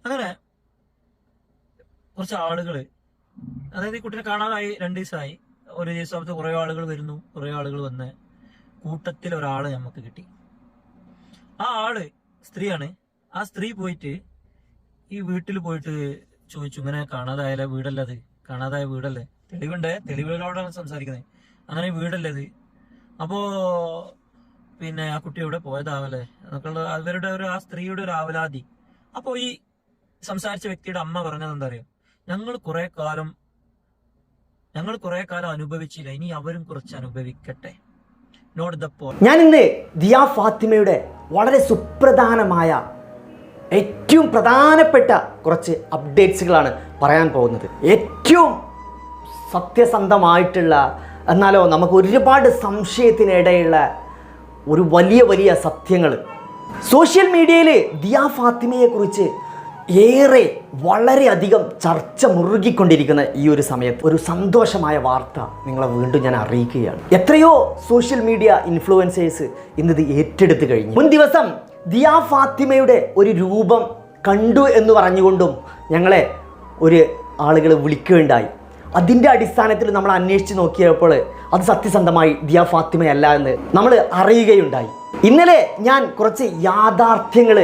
അങ്ങനെ കുറച്ച് ആളുകൾ, അതായത് ഈ കുട്ടീനെ കാണാതായി 2 ദിവസമായി. ഒരു ദിവസത്തെ കുറേ ആളുകൾ വരുന്നു, കുറേ ആളുകൾ വന്ന് കൂട്ടത്തിൽ ഒരാളെ നമുക്ക് കിട്ടി. ആ ആള് സ്ത്രീയാണ്. ആ സ്ത്രീ പോയിട്ട് ഈ വീട്ടിൽ പോയിട്ട് ചോദിച്ചു, ഇങ്ങനെ കാണാതായ വീടല്ലേ അത്, കാണാതായ വീടല്ലേ, തെളിവുണ്ട്, തെളിവുകളോടാണ് സംസാരിക്കുന്നത്, അങ്ങനെ വീടല്ലേ അത്, അപ്പോ പിന്നെ ആ കുട്ടി എവിടെ പോയതാവല്ലേ എന്നൊക്കെയുള്ള അവരുടെ ആ സ്ത്രീയുടെ ഒരു ആവലാതി. അപ്പോൾ ഈ സംസാരിച്ച വ്യക്തിയുടെ അമ്മ പറഞ്ഞത് എന്താ അറിയോ, ഞങ്ങൾ കുറെ കാലം അനുഭവിച്ചില്ല, ഇനി അവരും കുറച്ച് അനുഭവിക്കട്ടെ. Not the point. ഞാൻ ഇന്ന് ദിയ ഫാത്തിമയുടെ വളരെ സുപ്രധാനമായ ഏറ്റവും പ്രധാനപ്പെട്ട കുറച്ച് അപ്ഡേറ്റ്സുകളാണ് പറയാൻ പോകുന്നത്. ഏറ്റവും സത്യസന്ധമായിട്ടുള്ള, എന്നാലോ നമുക്ക് ഒരുപാട് സംശയത്തിനിടയുള്ള ഒരു വലിയ സത്യങ്ങൾ. സോഷ്യൽ മീഡിയയിൽ ദിയ ഫാത്തിമയെക്കുറിച്ച് വളരെയധികം ചർച്ച മുറുകിക്കൊണ്ടിരിക്കുന്ന ഈ ഒരു സമയത്ത് ഒരു സന്തോഷമായ വാർത്ത നിങ്ങളെ വീണ്ടും ഞാൻ അറിയിക്കുകയാണ്. എത്രയോ സോഷ്യൽ മീഡിയ ഇൻഫ്ലുവൻസേഴ്സ് ഇന്നത് ഏറ്റെടുത്ത് കഴിഞ്ഞു. മുൻ ദിവസം ദിയ ഫാത്തിമയുടെ ഒരു രൂപം കണ്ടു എന്ന് പറഞ്ഞുകൊണ്ടും ഞങ്ങളെ ഒരു ആളുകൾ വിളിക്കുകയുണ്ടായി. അതിൻ്റെ അടിസ്ഥാനത്തിൽ നമ്മൾ അന്വേഷിച്ച് നോക്കിയപ്പോൾ അത് സത്യസന്ധമായി ദിയ ഫാത്തിമയല്ല എന്ന് നമ്മൾ അറിയുകയുണ്ടായി. ഇന്നലെ ഞാൻ കുറച്ച് യാഥാർത്ഥ്യങ്ങൾ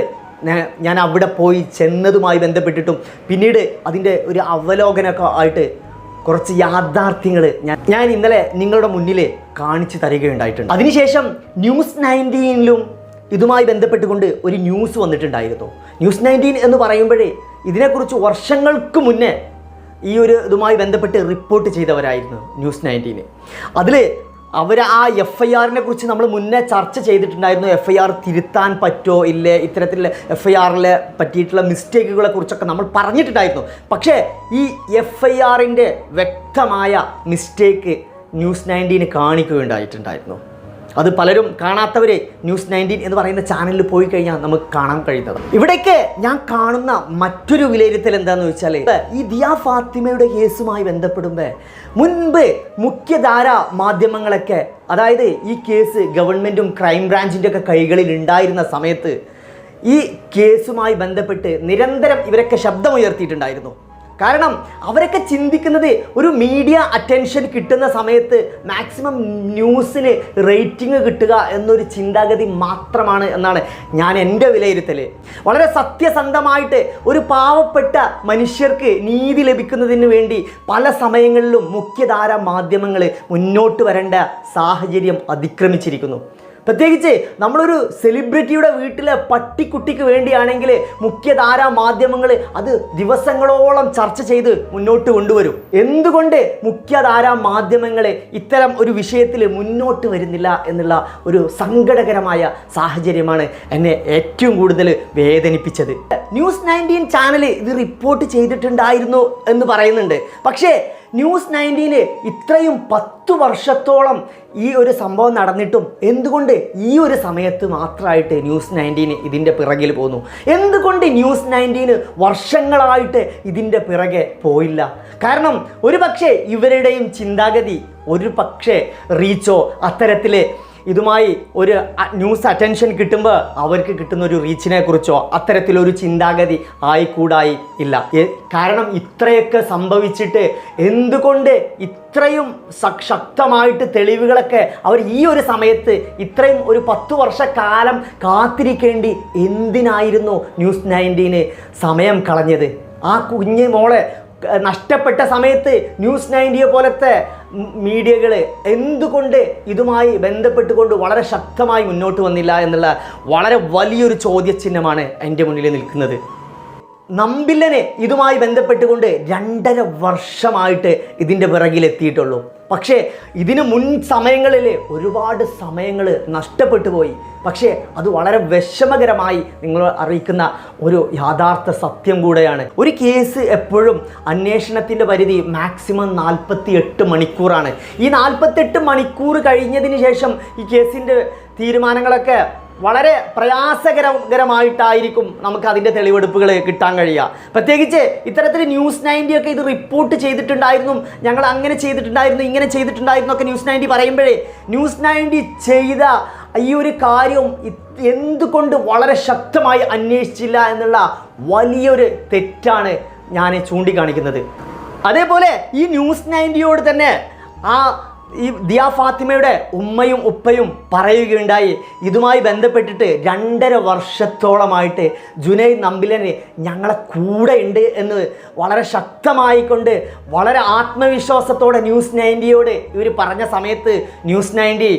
ഞാൻ അവിടെ പോയി ചെന്നതുമായി ബന്ധപ്പെട്ടിട്ടും പിന്നീട് അതിൻ്റെ ഒരു അവലോകനമൊക്കെ ആയിട്ട് കുറച്ച് യാഥാർത്ഥ്യങ്ങൾ ഞാൻ ഇന്നലെ നിങ്ങളുടെ മുന്നിൽ കാണിച്ചു തരികയുണ്ടായിട്ടുണ്ട്. അതിനുശേഷം ന്യൂസ് 19ലും ഇതുമായി ബന്ധപ്പെട്ടുകൊണ്ട് ഒരു ന്യൂസ് വന്നിട്ടുണ്ടായിരുന്നു. ന്യൂസ് 19 എന്ന് പറയുമ്പോഴേ ഇതിനെക്കുറിച്ച് വർഷങ്ങൾക്ക് മുന്നേ ഈ ഒരു ഇതുമായി ബന്ധപ്പെട്ട് റിപ്പോർട്ട് ചെയ്തവരായിരുന്നു ന്യൂസ് 19. അതിൽ അവർ ആ FIRനെ കുറിച്ച് നമ്മൾ മുന്നേ ചർച്ച ചെയ്തിട്ടുണ്ടായിരുന്നു. FIR തിരുത്താൻ പറ്റുമോ ഇല്ലേ, ഇത്തരത്തിലുള്ള FIRലെ പറ്റിയിട്ടുള്ള മിസ്റ്റേക്കുകളെ കുറിച്ചൊക്കെ നമ്മൾ പറഞ്ഞിട്ടുണ്ടായിരുന്നു. പക്ഷേ ഈ FIRൻ്റെ വ്യക്തമായ മിസ്റ്റേക്ക് ന്യൂസ് 19 കാണിക്കുകയുണ്ടായിട്ടുണ്ടായിരുന്നു. അത് പലരും കാണാത്തവരെ ന്യൂസ് 19 എന്ന് പറയുന്ന ചാനലിൽ പോയി കഴിഞ്ഞാൽ നമുക്ക് കാണാൻ കഴിയുന്നത്. ഇവിടേക്ക് ഞാൻ കാണുന്ന മറ്റൊരു വിലയിരുത്തൽ എന്താണെന്ന് വെച്ചാൽ, ഈ ദിയ ഫാത്തിമയുടെ കേസുമായി ബന്ധപ്പെടുമ്പോൾ മുൻപ് മുഖ്യധാര മാധ്യമങ്ങളൊക്കെ, അതായത് ഈ കേസ് ഗവൺമെൻറ്റും ക്രൈംബ്രാഞ്ചിൻ്റെ ഒക്കെ കൈകളിൽ ഉണ്ടായിരുന്ന സമയത്ത് ഈ കേസുമായി ബന്ധപ്പെട്ട് നിരന്തരം ഇവരൊക്കെ ശബ്ദമുയർത്തിയിട്ടുണ്ടായിരുന്നു. കാരണം അവരൊക്കെ ചിന്തിക്കുന്നത് ഒരു മീഡിയ അറ്റൻഷൻ കിട്ടുന്ന സമയത്ത് മാക്സിമം ന്യൂസിന് റേറ്റിംഗ് കിട്ടുക എന്നൊരു ചിന്താഗതി മാത്രമാണ് എന്നാണ് ഞാൻ എൻ്റെ വിലയിരുത്തൽ. വളരെ സത്യസന്ധമായിട്ട് ഒരു പാവപ്പെട്ട മനുഷ്യർക്ക് നീതി ലഭിക്കുന്നതിന് വേണ്ടി പല സമയങ്ങളിലും മുഖ്യധാര മാധ്യമങ്ങൾ മുന്നോട്ട് വരേണ്ട സാഹചര്യം അതിക്രമിച്ചിരിക്കുന്നു. പ്രത്യേകിച്ച് നമ്മളൊരു സെലിബ്രിറ്റിയുടെ വീട്ടിലെ പട്ടിക്കുട്ടിക്ക് വേണ്ടിയാണെങ്കിൽ മുഖ്യധാരാ മാധ്യമങ്ങൾ അത് ദിവസങ്ങളോളം ചർച്ച ചെയ്ത് മുന്നോട്ട് കൊണ്ടുവരും. എന്തുകൊണ്ട് മുഖ്യധാരാ മാധ്യമങ്ങൾ ഇത്തരം ഒരു വിഷയത്തിൽ മുന്നോട്ട് വരുന്നില്ല എന്നുള്ള ഒരു സങ്കടകരമായ സാഹചര്യമാണ് എന്നെ ഏറ്റവും കൂടുതൽ വേദനിപ്പിച്ചത്. ന്യൂസ് 19 ചാനൽ ഇത് റിപ്പോർട്ട് ചെയ്തിട്ടുണ്ടായിരുന്നു എന്ന് പറയുന്നുണ്ട്. പക്ഷേ ന്യൂസ് 19 ഇത്രയും 10 വർഷത്തോളം ഈ ഒരു സംഭവം നടന്നിട്ടും എന്തുകൊണ്ട് ഈ ഒരു സമയത്ത് മാത്രമായിട്ട് ന്യൂസ് 19 ഇതിൻ്റെ പിറകിൽ പോന്നു? എന്തുകൊണ്ട് ന്യൂസ് 19 വർഷങ്ങളായിട്ട് ഇതിൻ്റെ പിറകെ പോയില്ല? കാരണം ഒരു പക്ഷേ ഇവരുടെയും ചിന്താഗതി, ഒരു പക്ഷേ റീച്ചോ അത്തരത്തിൽ ഇതുമായി ഒരു ന്യൂസ് അറ്റൻഷൻ കിട്ടുമ്പോൾ അവർക്ക് കിട്ടുന്ന ഒരു റീച്ചിനെ കുറിച്ചോ അത്തരത്തിലൊരു ചിന്താഗതി ആയിക്കൂടായി ഇല്ല. കാരണം ഇത്രയൊക്കെ സംഭവിച്ചിട്ട് എന്തുകൊണ്ട് ഇത്രയും ശക്തമായിട്ട് തെളിവുകളൊക്കെ അവർ ഈ ഒരു സമയത്ത് ഇത്രയും ഒരു 10 വർഷക്കാലം കാത്തിരിക്കേണ്ടി എന്തിനായിരുന്നു ന്യൂസ് 19 സമയം കളഞ്ഞത്? ആ കുഞ്ഞ് മോളെ നഷ്ടപ്പെട്ട സമയത്ത് ന്യൂസ് 90 പോലത്തെ മീഡിയകൾ എന്തുകൊണ്ട് ഇതുമായി ബന്ധപ്പെട്ടുകൊണ്ട് വളരെ ശക്തമായി മുന്നോട്ട് വന്നില്ല എന്നുള്ള വളരെ വലിയൊരു ചോദ്യചിഹ്നമാണ് എൻ്റെ മുന്നിൽ നിൽക്കുന്നത്. നമ്പില്ലനെ ഇതുമായി ബന്ധപ്പെട്ടുകൊണ്ട് 2.5 വർഷമായിട്ട് ഇതിൻ്റെ പിറകിലെത്തിയിട്ടുള്ളൂ. പക്ഷേ ഇതിന് മുൻ സമയങ്ങളിൽ ഒരുപാട് സമയങ്ങൾ നഷ്ടപ്പെട്ടു പോയി. പക്ഷേ അത് വളരെ വിഷമകരമായി നിങ്ങൾ അറിയിക്കുന്ന ഒരു യാഥാർത്ഥ സത്യം കൂടെയാണ്. ഒരു കേസ് എപ്പോഴും അന്വേഷണത്തിൻ്റെ പരിധി മാക്സിമം 48 മണിക്കൂറാണ്. ഈ 48 മണിക്കൂർ കഴിഞ്ഞതിന് ശേഷം ഈ കേസിൻ്റെ തീരുമാനങ്ങളൊക്കെ വളരെ പ്രയാസകരമായിട്ടായിരിക്കും നമുക്ക് അതിൻ്റെ തെളിവെടുപ്പുകൾ കിട്ടാൻ കഴിയുക. പ്രത്യേകിച്ച് ഇത്തരത്തിൽ ന്യൂസ് 90 ഒക്കെ ഇത് റിപ്പോർട്ട് ചെയ്തിട്ടുണ്ടായിരുന്നു, ഞങ്ങൾ അങ്ങനെ ചെയ്തിട്ടുണ്ടായിരുന്നു, ഇങ്ങനെ ചെയ്തിട്ടുണ്ടായിരുന്നു ഒക്കെ ന്യൂസ് 90 പറയുമ്പോഴേ ന്യൂസ് 90 ചെയ്ത ഈ ഒരു കാര്യം എന്തുകൊണ്ട് വളരെ ശക്തമായി അന്വേഷിച്ചില്ല എന്നുള്ള വലിയൊരു തെറ്റാണ് ഞാൻ ചൂണ്ടിക്കാണിക്കുന്നത്. അതേപോലെ ഈ ന്യൂസ് 90യോട് തന്നെ ഈ ദിയ ഫാത്തിമയുടെ ഉമ്മയും ഉപ്പയും പറയുകയുണ്ടായി, ഇതുമായി ബന്ധപ്പെട്ടിട്ട് 2.5 വർഷത്തോളമായിട്ട് ജുനൈദ് നമ്പിലന് ഞങ്ങളെ കൂടെ ഉണ്ട് എന്ന് വളരെ ശക്തമായിക്കൊണ്ട് വളരെ ആത്മവിശ്വാസത്തോടെ ന്യൂസ് 90യോട് ഇവർ പറഞ്ഞ സമയത്ത് ന്യൂസ് 90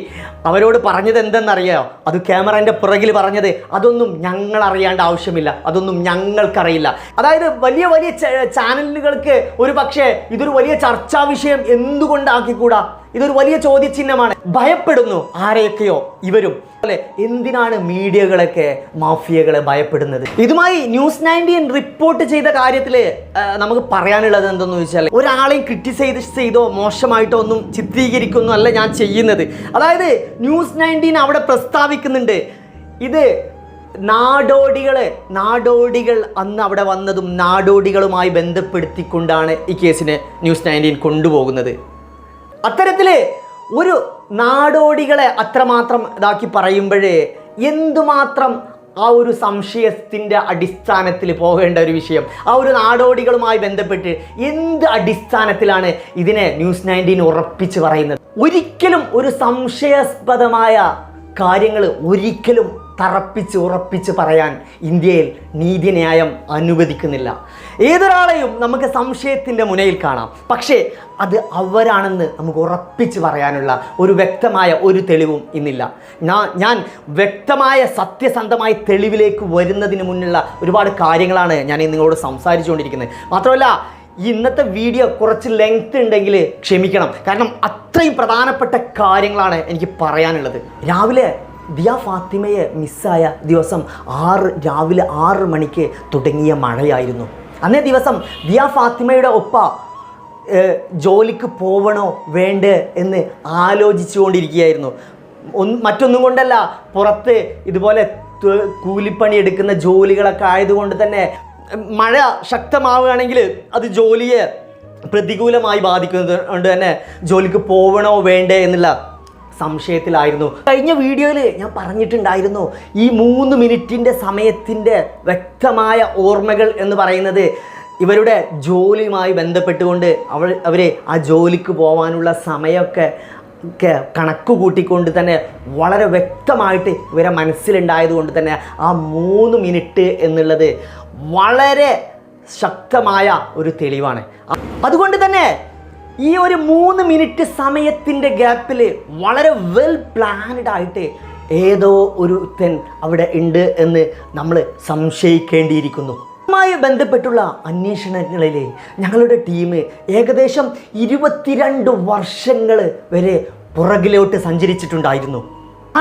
അവരോട് പറഞ്ഞത് എന്തെന്നറിയാമോ? അത് ക്യാമറൻ്റെ പുറകിൽ പറഞ്ഞത്, അതൊന്നും ഞങ്ങൾ അറിയേണ്ട ആവശ്യമില്ല, അതൊന്നും ഞങ്ങൾക്കറിയില്ല. അതായത് വലിയ വലിയ ചാനലുകൾക്ക് ഒരു പക്ഷേ ഇതൊരു വലിയ ചർച്ചാ വിഷയം എന്തുകൊണ്ടാക്കിക്കൂടാ? ഇതൊരു വലിയ ചോദ്യചിഹ്നമാണ്. ഭയപ്പെടുന്നു ആരെയൊക്കെയോ ഇവരും അല്ലെ. എന്തിനാണ് മീഡിയകളൊക്കെ മാഫിയകളെ ഭയപ്പെടുന്നത്? ഇതുമായി ന്യൂസ് 90 റിപ്പോർട്ട് ചെയ്ത കാര്യത്തിൽ നമുക്ക് പറയാനുള്ളത് എന്തെന്ന് ചോദിച്ചാൽ, ഒരാളെയും ക്രിട്ടിസൈസ് ചെയ്തോ മോശമായിട്ടോ ഒന്നും ചിത്രീകരിക്കുന്നു അല്ല ഞാൻ ചെയ്യുന്നത്. അതായത് ന്യൂസ് 90 അവിടെ പ്രസ്താവിക്കുന്നുണ്ട്, ഇത് നാടോടികൾ അന്ന് അവിടെ വന്നതും നാടോടികളുമായി ബന്ധപ്പെടുത്തിക്കൊണ്ടാണ് ഈ കേസിനെ ന്യൂസ് 90 കൊണ്ടുപോകുന്നത്. അത്തരത്തിൽ ഒരു നാടോടികളെ അത്രമാത്രം ഇതാക്കി പറയുമ്പോഴേ എന്തുമാത്രം ആ ഒരു സംശയത്തിൻ്റെ അടിസ്ഥാനത്തിൽ പോകേണ്ട ഒരു വിഷയം, ആ ഒരു നാടോടികളുമായി ബന്ധപ്പെട്ട് എന്ത് അടിസ്ഥാനത്തിലാണ് ഇതിനെ ന്യൂസ് 90 ഉറപ്പിച്ച് പറയുന്നത്? ഒരിക്കലും ഒരു സംശയാസ്പദമായ കാര്യങ്ങൾ ഒരിക്കലും ഉറപ്പിച്ച് പറയാൻ ഇന്ത്യയിൽ നീതിന്യായം അനുവദിക്കുന്നില്ല. ഏതൊരാളെയും നമുക്ക് സംശയത്തിൻ്റെ മുനയിൽ കാണാം, പക്ഷേ അത് അവരാണെന്ന് നമുക്ക് ഉറപ്പിച്ച് പറയാനുള്ള ഒരു വ്യക്തമായ ഒരു തെളിവും ഇന്നില്ല. ഞാൻ വ്യക്തമായ സത്യസന്ധമായ തെളിവിലേക്ക് വരുന്നതിന് മുന്നുള്ള ഒരുപാട് കാര്യങ്ങളാണ് ഞാൻ നിങ്ങളോട് സംസാരിച്ചുകൊണ്ടിരിക്കുന്നത്. മാത്രമല്ല ഇന്നത്തെ വീഡിയോ കുറച്ച് ലെങ്ത് ഉണ്ടെങ്കിൽ ക്ഷമിക്കണം, കാരണം അത്രയും പ്രധാനപ്പെട്ട കാര്യങ്ങളാണ് എനിക്ക് പറയാനുള്ളത്. രാവിലെ ദിയ ഫാത്തിമയെ മിസ്സായ ദിവസം രാവിലെ 6 മണിക്ക് തുടങ്ങിയ മഴയായിരുന്നു. അന്നേ ദിവസം ദിയ ഫാത്തിമയുടെ ഒപ്പ ജോലിക്ക് പോവണോ വേണ്ടേ എന്ന് ആലോചിച്ചുകൊണ്ടിരിക്കുകയായിരുന്നു. മറ്റൊന്നും കൊണ്ടല്ല, പുറത്ത് ഇതുപോലെ കൂലിപ്പണി എടുക്കുന്ന ജോലികളൊക്കെ ആയതുകൊണ്ട് തന്നെ മഴ ശക്തമാവുകയാണെങ്കിൽ അത് ജോലിയെ പ്രതികൂലമായി ബാധിക്കുന്നത് കൊണ്ട് തന്നെ ജോലിക്ക് പോവണോ വേണ്ടേ എന്നുള്ള സംശയത്തിലായിരുന്നു. കഴിഞ്ഞ വീഡിയോയിൽ ഞാൻ പറഞ്ഞിട്ടുണ്ടായിരുന്നു, ഈ 3 മിനിറ്റിൻ്റെ സമയത്തിൻ്റെ വ്യക്തമായ ഓർമ്മകൾ എന്ന് പറയുന്നത് ഇവരുടെ ജോലിയുമായി ബന്ധപ്പെട്ടുകൊണ്ട് അവർ ആ ജോലിക്ക് പോകാനുള്ള സമയമൊക്കെ കണക്ക് കൂട്ടിക്കൊണ്ട് തന്നെ വളരെ വ്യക്തമായിട്ട് ഇവരെ മനസ്സിലുണ്ടായതുകൊണ്ട് തന്നെ ആ 3 മിനിറ്റ് എന്നുള്ളത് വളരെ ശക്തമായ ഒരു തെളിവാണ്. അതുകൊണ്ട് തന്നെ ഈ ഒരു 3 മിനിറ്റ് സമയത്തിൻ്റെ ഗ്യാപ്പിൽ വളരെ വെൽ പ്ലാൻഡ് ആയിട്ട് ഏതോ ഒരുത്തൻ അവിടെ ഉണ്ട് എന്ന് നമ്മൾ സംശയിക്കേണ്ടിയിരിക്കുന്നു. മായി ബന്ധപ്പെട്ടുള്ള അന്വേഷണങ്ങളിൽ ഞങ്ങളുടെ ടീം ഏകദേശം 22 വർഷങ്ങൾ വരെ പുറകിലോട്ട് സഞ്ചരിച്ചിട്ടുണ്ടായിരുന്നു.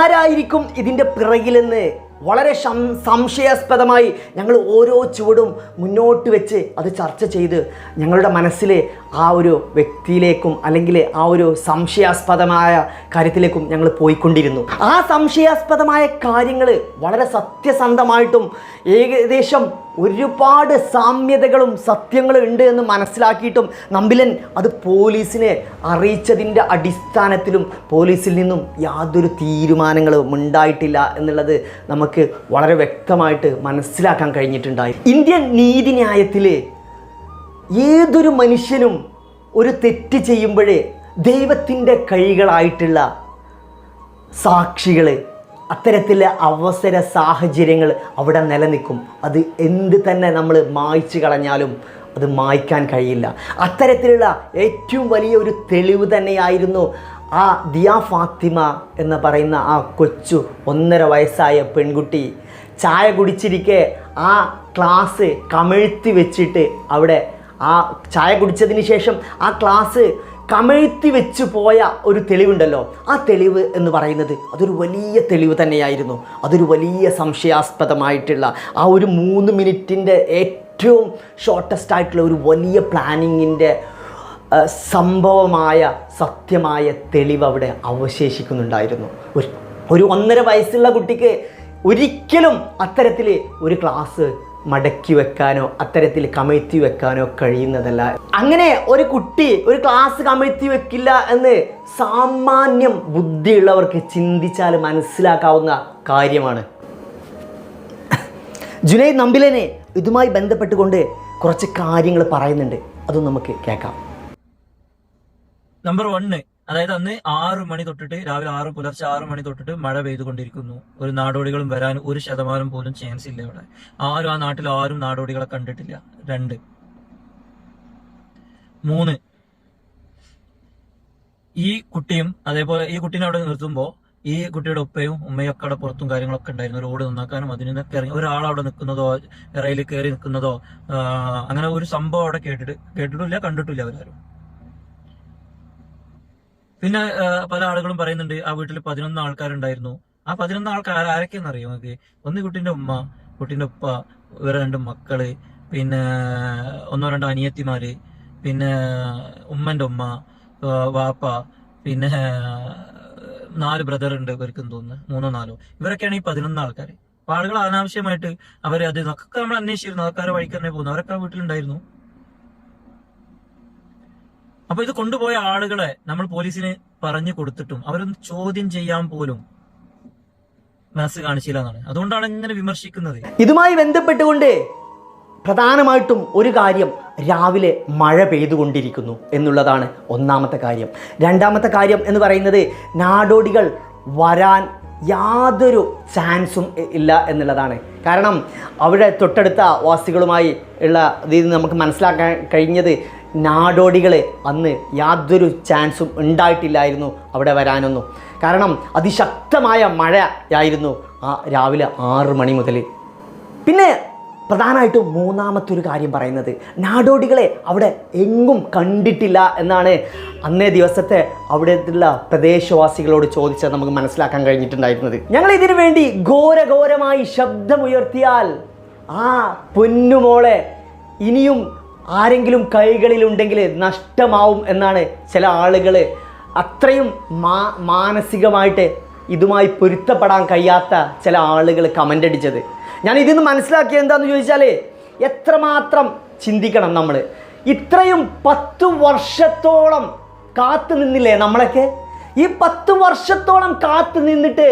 ആരായിരിക്കും ഇതിൻ്റെ പിറകിലെന്ന് വളരെ സംശയാസ്പദമായി ഞങ്ങൾ ഓരോ ചുവടും മുന്നോട്ട് വെച്ച് അത് ചർച്ച ചെയ്ത് ഞങ്ങളുടെ മനസ്സിൽ ആ ഒരു വ്യക്തിയിലേക്കും അല്ലെങ്കിൽ ആ ഒരു സംശയാസ്പദമായ കാര്യത്തിലേക്കും ഞങ്ങൾ പോയിക്കൊണ്ടിരുന്നു. ആ സംശയാസ്പദമായ കാര്യങ്ങൾ വളരെ സത്യസന്ധമായിട്ടും ഏകദേശം ഒരുപാട് സാമ്യതകളും സത്യങ്ങളും ഉണ്ട് എന്ന് മനസ്സിലാക്കിയിട്ടും നമ്പിലൻ അത് പോലീസിനെ അറിയിച്ചതിൻ്റെ അടിസ്ഥാനത്തിലും പോലീസിൽ നിന്നും യാതൊരു തീരുമാനങ്ങളും ഉണ്ടായിട്ടില്ല എന്നുള്ളത് നമുക്ക് വളരെ വ്യക്തമായിട്ട് മനസ്സിലാക്കാൻ കഴിഞ്ഞിട്ടുണ്ടായി. ഇന്ത്യൻ നീതിന്യായത്തിൽ ഏതൊരു മനുഷ്യനും ഒരു തെറ്റ് ചെയ്യുമ്പോഴേ ദൈവത്തിൻ്റെ കൈകളായിട്ടുള്ള സാക്ഷികൾ, അത്തരത്തിലെ അവസര സാഹചര്യങ്ങൾ അവിടെ നിലനിൽക്കും. അത് എന്ത് തന്നെ നമ്മൾ മായ്ച്ചു കളഞ്ഞാലും അത് മായ്ക്കാൻ കഴിയില്ല. അത്തരത്തിലുള്ള ഏറ്റവും വലിയ ഒരു തെളിവ് തന്നെയായിരുന്നു ആ ദിയ ഫാത്തിമ എന്ന് പറയുന്ന ആ കൊച്ചു 1.5 വയസ്സായ പെൺകുട്ടി ചായ കുടിച്ചിരിക്കെ ആ ക്ലാസ് കമിഴ്ത്തി വെച്ചിട്ട് അവിടെ ആ ചായ കുടിച്ചതിന് ശേഷം ആ ക്ലാസ് കമിഴ്ത്തി വെച്ച് പോയ ഒരു തെളിവുണ്ടല്ലോ, ആ തെളിവ് എന്ന് പറയുന്നത് അതൊരു വലിയ തെളിവ് തന്നെയായിരുന്നു. അതൊരു വലിയ സംശയാസ്പദമായിട്ടുള്ള ആ ഒരു 3 മിനിറ്റിൻ്റെ ഏറ്റവും ഷോർട്ടസ്റ്റ് ആയിട്ടുള്ള ഒരു വലിയ പ്ലാനിങ്ങിൻ്റെ സംഭവമായ സത്യമായ തെളിവ് അവിടെ അവശേഷിക്കുന്നുണ്ടായിരുന്നു. ഒരു 1.5 വയസ്സുള്ള കുട്ടിക്ക് ഒരിക്കലും അത്തരത്തിൽ ഒരു ക്ലാസ് മടക്കി വെക്കാനോ അത്തരത്തിൽ കമഴ്ത്തി വെക്കാനോ കഴിയുന്നതല്ല. അങ്ങനെ ഒരു കുട്ടി ഒരു ക്ലാസ് കമഴ്ത്തി വെക്കില്ല എന്ന് സാമാന്യം ബുദ്ധിയുള്ളവർക്ക് ചിന്തിച്ചാൽ മനസ്സിലാക്കാവുന്ന കാര്യമാണ്. ജുനൈദ് നമ്പിലനെ ഇതുമായി ബന്ധപ്പെട്ടുകൊണ്ട് കുറച്ച് കാര്യങ്ങൾ പറയുന്നുണ്ട്, അതും നമുക്ക് കേൾക്കാം. നമ്പർ 1, അതായത് അന്ന് 6 മണി തൊട്ടിട്ട് രാവിലെ പുലർച്ചെ 6 മണി തൊട്ടിട്ട് മഴ പെയ്തുകൊണ്ടിരിക്കുന്നു. ഒരു നാടോടികളും വരാൻ 1% പോലും ചാൻസ് ഇല്ല. ഇവിടെ ആരും ആ നാട്ടിൽ ആരും നാടോടികളെ കണ്ടിട്ടില്ല. 2, 3, ഈ കുട്ടിയും അതേപോലെ ഈ കുട്ടീനെ അവിടെ നിർത്തുമ്പോൾ ഈ കുട്ടിയുടെ ഉപ്പയും ഉമ്മയും ഒക്കെ അവിടെ പുറത്തും കാര്യങ്ങളൊക്കെ ഉണ്ടായിരുന്നു. റോഡ് നന്നാക്കാനും അതിനൊക്കെ ഇറങ്ങി ഒരാളവിടെ നിൽക്കുന്നതോ റെയിലിൽ കയറി നിൽക്കുന്നതോ അങ്ങനെ ഒരു സംഭവം അവിടെ കേട്ടിട്ടില്ല, കണ്ടിട്ടില്ല അവരാരും. പിന്നെ പല ആളുകളും പറയുന്നുണ്ട് ആ വീട്ടിൽ 11 ആൾക്കാരുണ്ടായിരുന്നു. ആ 11 ആൾക്കാർ ആരൊക്കെയെന്ന് അറിയോ നിങ്ങൾക്ക്? ഒന്ന് കുട്ടീന്റെ ഉമ്മ, കുട്ടീന്റെ ഉപ്പ, വേറെ 2 മക്കള്, പിന്നെ 1-2 അനിയത്തിമാര്, പിന്നെ ഉമ്മന്റെ ഉമ്മ, വാപ്പ, പിന്നെ 4 ബ്രദർ ഉണ്ട് ഇവർക്കും തോന്നുന്നു, 3-4. ഇവരൊക്കെയാണ് ഈ 11 ആൾക്കാർ. അപ്പൊ ആളുകൾ അനാവശ്യമായിട്ട് അവര് അത് ഒക്കെ നമ്മൾ അന്വേഷിച്ചിരുന്നു. ആൾക്കാരെ വഴിക്ക് തന്നെ പോകുന്നു, അവരൊക്കെ ആ വീട്ടിലുണ്ടായിരുന്നു. അപ്പൊ ഇത് കൊണ്ടുപോയ ആളുകളെ നമ്മൾ പോലീസിന് പറഞ്ഞു കൊടുത്തിട്ടും അവരൊന്ന് ചോദ്യം ചെയ്യാൻ പോലും മനസ്സ് കാണിച്ചില്ല എന്നാണ്. അതുകൊണ്ടാണ് ഇങ്ങനെ വിമർശിക്കുന്നത്. ഇതുമായി ബന്ധപ്പെട്ടുകൊണ്ട് പ്രധാനമായിട്ടും ഒരു കാര്യം, രാവിലെ മഴ പെയ്തുകൊണ്ടിരിക്കുന്നു എന്നുള്ളതാണ് ഒന്നാമത്തെ കാര്യം. രണ്ടാമത്തെ കാര്യം എന്ന് പറയുന്നത് നാടോടികൾ വരാൻ യാതൊരു ചാൻസും ഇല്ല എന്നുള്ളതാണ്. കാരണം അവിടെ തൊട്ടടുത്ത വാസികളുമായി ഉള്ള ഇതിൽ നമുക്ക് മനസ്സിലാക്കാൻ കഴിഞ്ഞത് നാടോടികൾ അന്ന് യാതൊരു ചാൻസും ഉണ്ടായിട്ടില്ലായിരുന്നു അവിടെ വരാനൊന്നും. കാരണം അതിശക്തമായ മഴയായിരുന്നു ആ രാവിലെ 6 മണി മുതൽ. പിന്നെ പ്രധാനമായിട്ടും മൂന്നാമത്തെ ഒരു കാര്യം പറയുന്നത്, നാടോടികളെ അവിടെ എങ്ങും കണ്ടിട്ടില്ല എന്നാണ് അന്നേ ദിവസത്തെ അവിടെയുള്ള പ്രദേശവാസികളോട് ചോദിച്ചാൽ നമുക്ക് മനസ്സിലാക്കാൻ കഴിഞ്ഞിട്ടുണ്ടായിരുന്നത്. ഞങ്ങൾ ഇതിനു വേണ്ടി ഘോരഘോരമായി ശബ്ദമുയർത്തിയാൽ ആ പൊന്നുമോളെ ഇനിയും ആരെങ്കിലും കൈകളിലുണ്ടെങ്കിൽ നഷ്ടമാവും എന്നാണ് ചില ആളുകൾ അത്രയും മാനസികമായിട്ട് ഇതുമായി പൊരുത്തപ്പെടാൻ കഴിയാത്ത ചില ആളുകൾ കമൻ്റ് അടിച്ചത്. ഞാൻ ഇതിന്ന് മനസ്സിലാക്കിയത് എന്താണെന്ന് ചോദിച്ചാൽ, എത്രമാത്രം ചിന്തിക്കണം നമ്മൾ. ഇത്രയും 10 വർഷത്തോളം കാത്തു നിന്നില്ലേ നമ്മളൊക്കെ? ഈ 10 വർഷത്തോളം കാത്തു നിന്നിട്ട്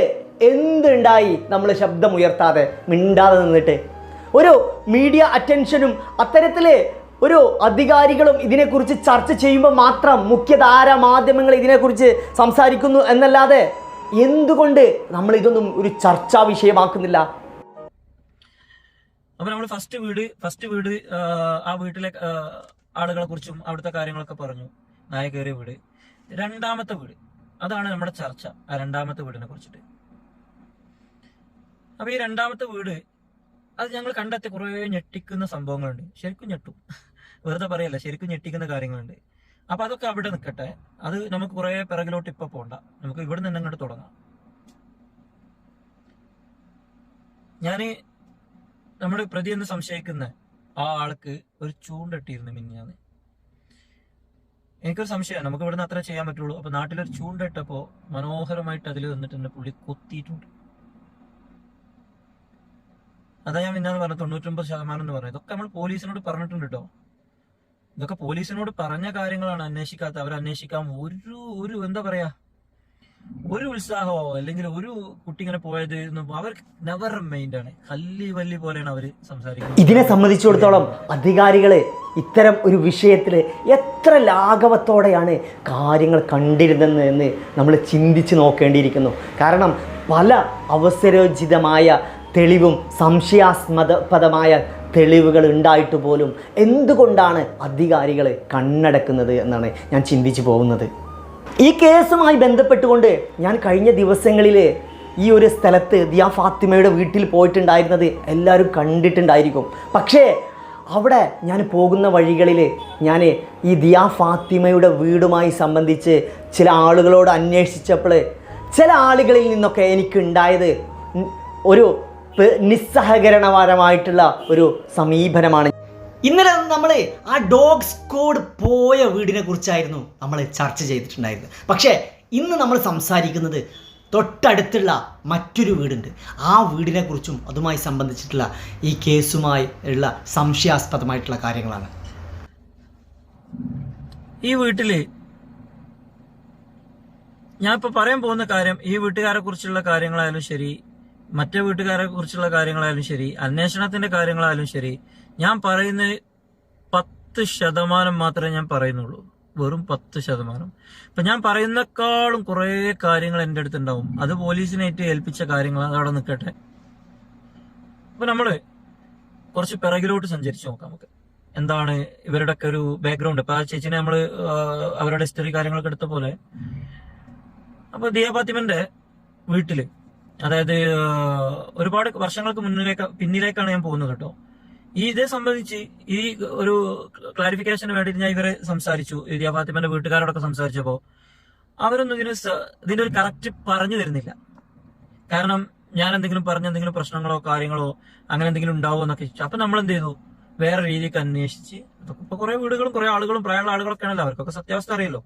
എന്തുണ്ടായി? നമ്മൾ ശബ്ദമുയർത്താതെ മിണ്ടാതെ നിന്നിട്ട് ഒരു മീഡിയ അറ്റൻഷനും അത്തരത്തിൽ ഒരു അധികാരികളും ഇതിനെക്കുറിച്ച് ചർച്ച ചെയ്യുമ്പോൾ മാത്രം മുഖ്യധാര മാധ്യമങ്ങൾ ഇതിനെക്കുറിച്ച് സംസാരിക്കുന്നു എന്നല്ലാതെ എന്തുകൊണ്ട് നമ്മൾ ഇതൊന്നും ഒരു ചർച്ചാ വിഷയമാക്കുന്നില്ല? അപ്പൊ നമ്മൾ ഫസ്റ്റ് വീട് ആ വീട്ടിലെ ആളുകളെ കുറിച്ചും അവിടുത്തെ കാര്യങ്ങളൊക്കെ പറഞ്ഞു, നായ കയറിയ വീട്. രണ്ടാമത്തെ വീട്, അതാണ് നമ്മുടെ ചർച്ച, ആ രണ്ടാമത്തെ വീടിനെ കുറിച്ചിട്ട്. അപ്പൊ ഈ രണ്ടാമത്തെ വീട് അത് ഞങ്ങൾ കണ്ടെത്തിയ കുറെ ഞെട്ടിക്കുന്ന സംഭവങ്ങളുണ്ട്. ശരിക്കും ഞെട്ടും, വെറുതെ പറയല്ല, ശരിക്കും ഞെട്ടിക്കുന്ന കാര്യങ്ങളുണ്ട്. അപ്പൊ അതൊക്കെ അവിടെ നിൽക്കട്ടെ, അത് നമുക്ക് കുറെ പിറകിലോട്ട് ഇപ്പൊ പോണ്ട, നമുക്ക് ഇവിടെ നിന്ന് അങ്ങോട്ട് തുടങ്ങാം. ഞാന് നമ്മുടെ പ്രതി എന്ന് സംശയിക്കുന്ന ആ ആൾക്ക് ഒരു ചൂണ്ടിട്ടിരുന്നു മിനിഞ്ഞാന്ന്. എനിക്കൊരു സംശയമാണ്, നമുക്ക് ഇവിടുന്ന് അത്ര ചെയ്യാൻ പറ്റുള്ളൂ. അപ്പൊ നാട്ടിലൊരു ചൂണ്ടിട്ടപ്പോ മനോഹരമായിട്ട് അതിൽ വന്നിട്ട് എന്നെ പുള്ളി കൊത്തിയിട്ടുണ്ട്. അതാ ഞാൻ മിന്നാന്ന് പറഞ്ഞ 99% എന്ന് പറയുന്നത്. ഇതൊക്കെ നമ്മൾ പോലീസിനോട് പറഞ്ഞിട്ടുണ്ട് കേട്ടോ. ഇതൊക്കെ പോലീസിനോട് പറഞ്ഞ കാര്യങ്ങളാണ്, അന്വേഷിക്കാത്ത. അവരന്വേഷിക്കാൻ ഒരു എന്താ പറയാ, ഒരു ഉത്സാഹമോ അല്ലെങ്കിൽ ഒരു കുട്ടി ഇങ്ങനെ പോയത് അവർക്ക് നെവർ മൈൻഡ് ആണ്. കല്ലി വല്ലി പോലെയാണ് അവര് സംസാരിക്കുന്നത്. ഇതിനെ സംബന്ധിച്ചിടത്തോളം അധികാരികള് ഇത്തരം ഒരു വിഷയത്തിൽ എത്ര ലാഘവത്തോടെയാണ് കാര്യങ്ങൾ കണ്ടിരുന്നത് എന്ന് നമ്മൾ ചിന്തിച്ച് നോക്കേണ്ടിയിരിക്കുന്നു. കാരണം പല അവസരോചിതമായ തെളിവും സംശയാസ്പദമായ തെളിവുകൾ ഉണ്ടായിട്ട് പോലും എന്തുകൊണ്ടാണ് അധികാരികൾ കണ്ണടക്കുന്നത് എന്നാണ് ഞാൻ ചിന്തിച്ചു പോകുന്നത്. ഈ കേസുമായി ബന്ധപ്പെട്ടുകൊണ്ട് ഞാൻ കഴിഞ്ഞ ദിവസങ്ങളിൽ ഈ ഒരു സ്ഥലത്ത് ദിയ ഫാത്തിമയുടെ വീട്ടിൽ പോയിട്ടുണ്ടായിരുന്നത് എല്ലാവരും കണ്ടിട്ടുണ്ടായിരിക്കും. പക്ഷേ അവിടെ ഞാൻ പോകുന്ന വഴികളിൽ ഞാൻ ഈ ദിയ ഫാത്തിമയുടെ വീടുമായി സംബന്ധിച്ച് ചില ആളുകളോട് അന്വേഷിച്ചപ്പോൾ ചില ആളുകളിൽ നിന്നൊക്കെ എനിക്കുണ്ടായത് ഒരു നിസ്സഹകരണപരമായിട്ടുള്ള ഒരു സമീപനമാണ്. ഇന്നലെ നമ്മൾ ആ ഡോഗ് സ്ക്വാഡ് പോയ വീടിനെ കുറിച്ചായിരുന്നു നമ്മൾ ചർച്ച ചെയ്തിട്ടുണ്ടായിരുന്നത്. പക്ഷേ ഇന്ന് നമ്മൾ സംസാരിക്കുന്നത് തൊട്ടടുത്തുള്ള മറ്റൊരു വീടുണ്ട്. ആ വീടിനെ കുറിച്ചും അതുമായി സംബന്ധിച്ചിട്ടുള്ള ഈ കേസുമായി ഉള്ള സംശയാസ്പദമായിട്ടുള്ള കാര്യങ്ങളാണ്. ഈ വീട്ടില് ഞാൻ ഇപ്പൊ പറയാൻ പോകുന്ന കാര്യം, ഈ വീട്ടുകാരെ കുറിച്ചുള്ള കാര്യങ്ങളായാലും ശരി, മറ്റേ വീട്ടുകാരെ കുറിച്ചുള്ള കാര്യങ്ങളായാലും ശരി, അന്വേഷണത്തിന്റെ കാര്യങ്ങളായാലും ശരി, ഞാൻ പറയുന്ന 10% മാത്രമേ ഞാൻ പറയുന്നുള്ളൂ. വെറും 10%. ഇപ്പൊ ഞാൻ പറയുന്നേക്കാളും കുറെ കാര്യങ്ങൾ എന്റെ അടുത്തുണ്ടാവും. അത് പോലീസിനായിട്ട് ഏൽപ്പിച്ച കാര്യങ്ങൾ അതവിടെ നിൽക്കട്ടെ. അപ്പൊ നമ്മള് കുറച്ച് പിറകിലോട്ട് സഞ്ചരിച്ചു നോക്കാം. നമുക്ക് എന്താണ് ഇവരുടെ ഒക്കെ ഒരു ബാക്ക്ഗ്രൗണ്ട്. ഇപ്പൊ ആ ചേച്ചിനെ നമ്മള് അവരുടെ ഹിസ്റ്ററി കാര്യങ്ങളൊക്കെ എടുത്ത പോലെ, അപ്പൊ ദിയ ഫാത്തിമന്റെ വീട്ടില്, അതായത് ഒരുപാട് വർഷങ്ങൾക്ക് പിന്നിലേക്കാണ് ഞാൻ പോകുന്നത് കേട്ടോ. ഇതേ സംബന്ധിച്ച് ഈ ഒരു ക്ലാരിഫിക്കേഷന് വേണ്ടിയിട്ട് ഞാൻ ഇവരെ സംസാരിച്ചു. ദിയ ഫാത്തിമന്റെ വീട്ടുകാരോടൊക്കെ സംസാരിച്ചപ്പോ അവരൊന്നും ഇതിന്റെ ഒരു കറക്റ്റ് പറഞ്ഞു തരുന്നില്ല. കാരണം ഞാൻ എന്തെങ്കിലും പറഞ്ഞ എന്തെങ്കിലും പ്രശ്നങ്ങളോ കാര്യങ്ങളോ അങ്ങനെ എന്തെങ്കിലും ഉണ്ടാവോ എന്നൊക്കെ ചോദിച്ചു. അപ്പൊ നമ്മൾ എന്ത് ചെയ്തു, വേറെ രീതിക്ക് അന്വേഷിച്ച്, ഇപ്പൊ കുറെ വീടുകളും കുറെ ആളുകളും പ്രായമുള്ള ആളുകളൊക്കെ ആണല്ലോ, അവർക്കൊക്കെ സത്യാവസ്ഥ അറിയല്ലോ.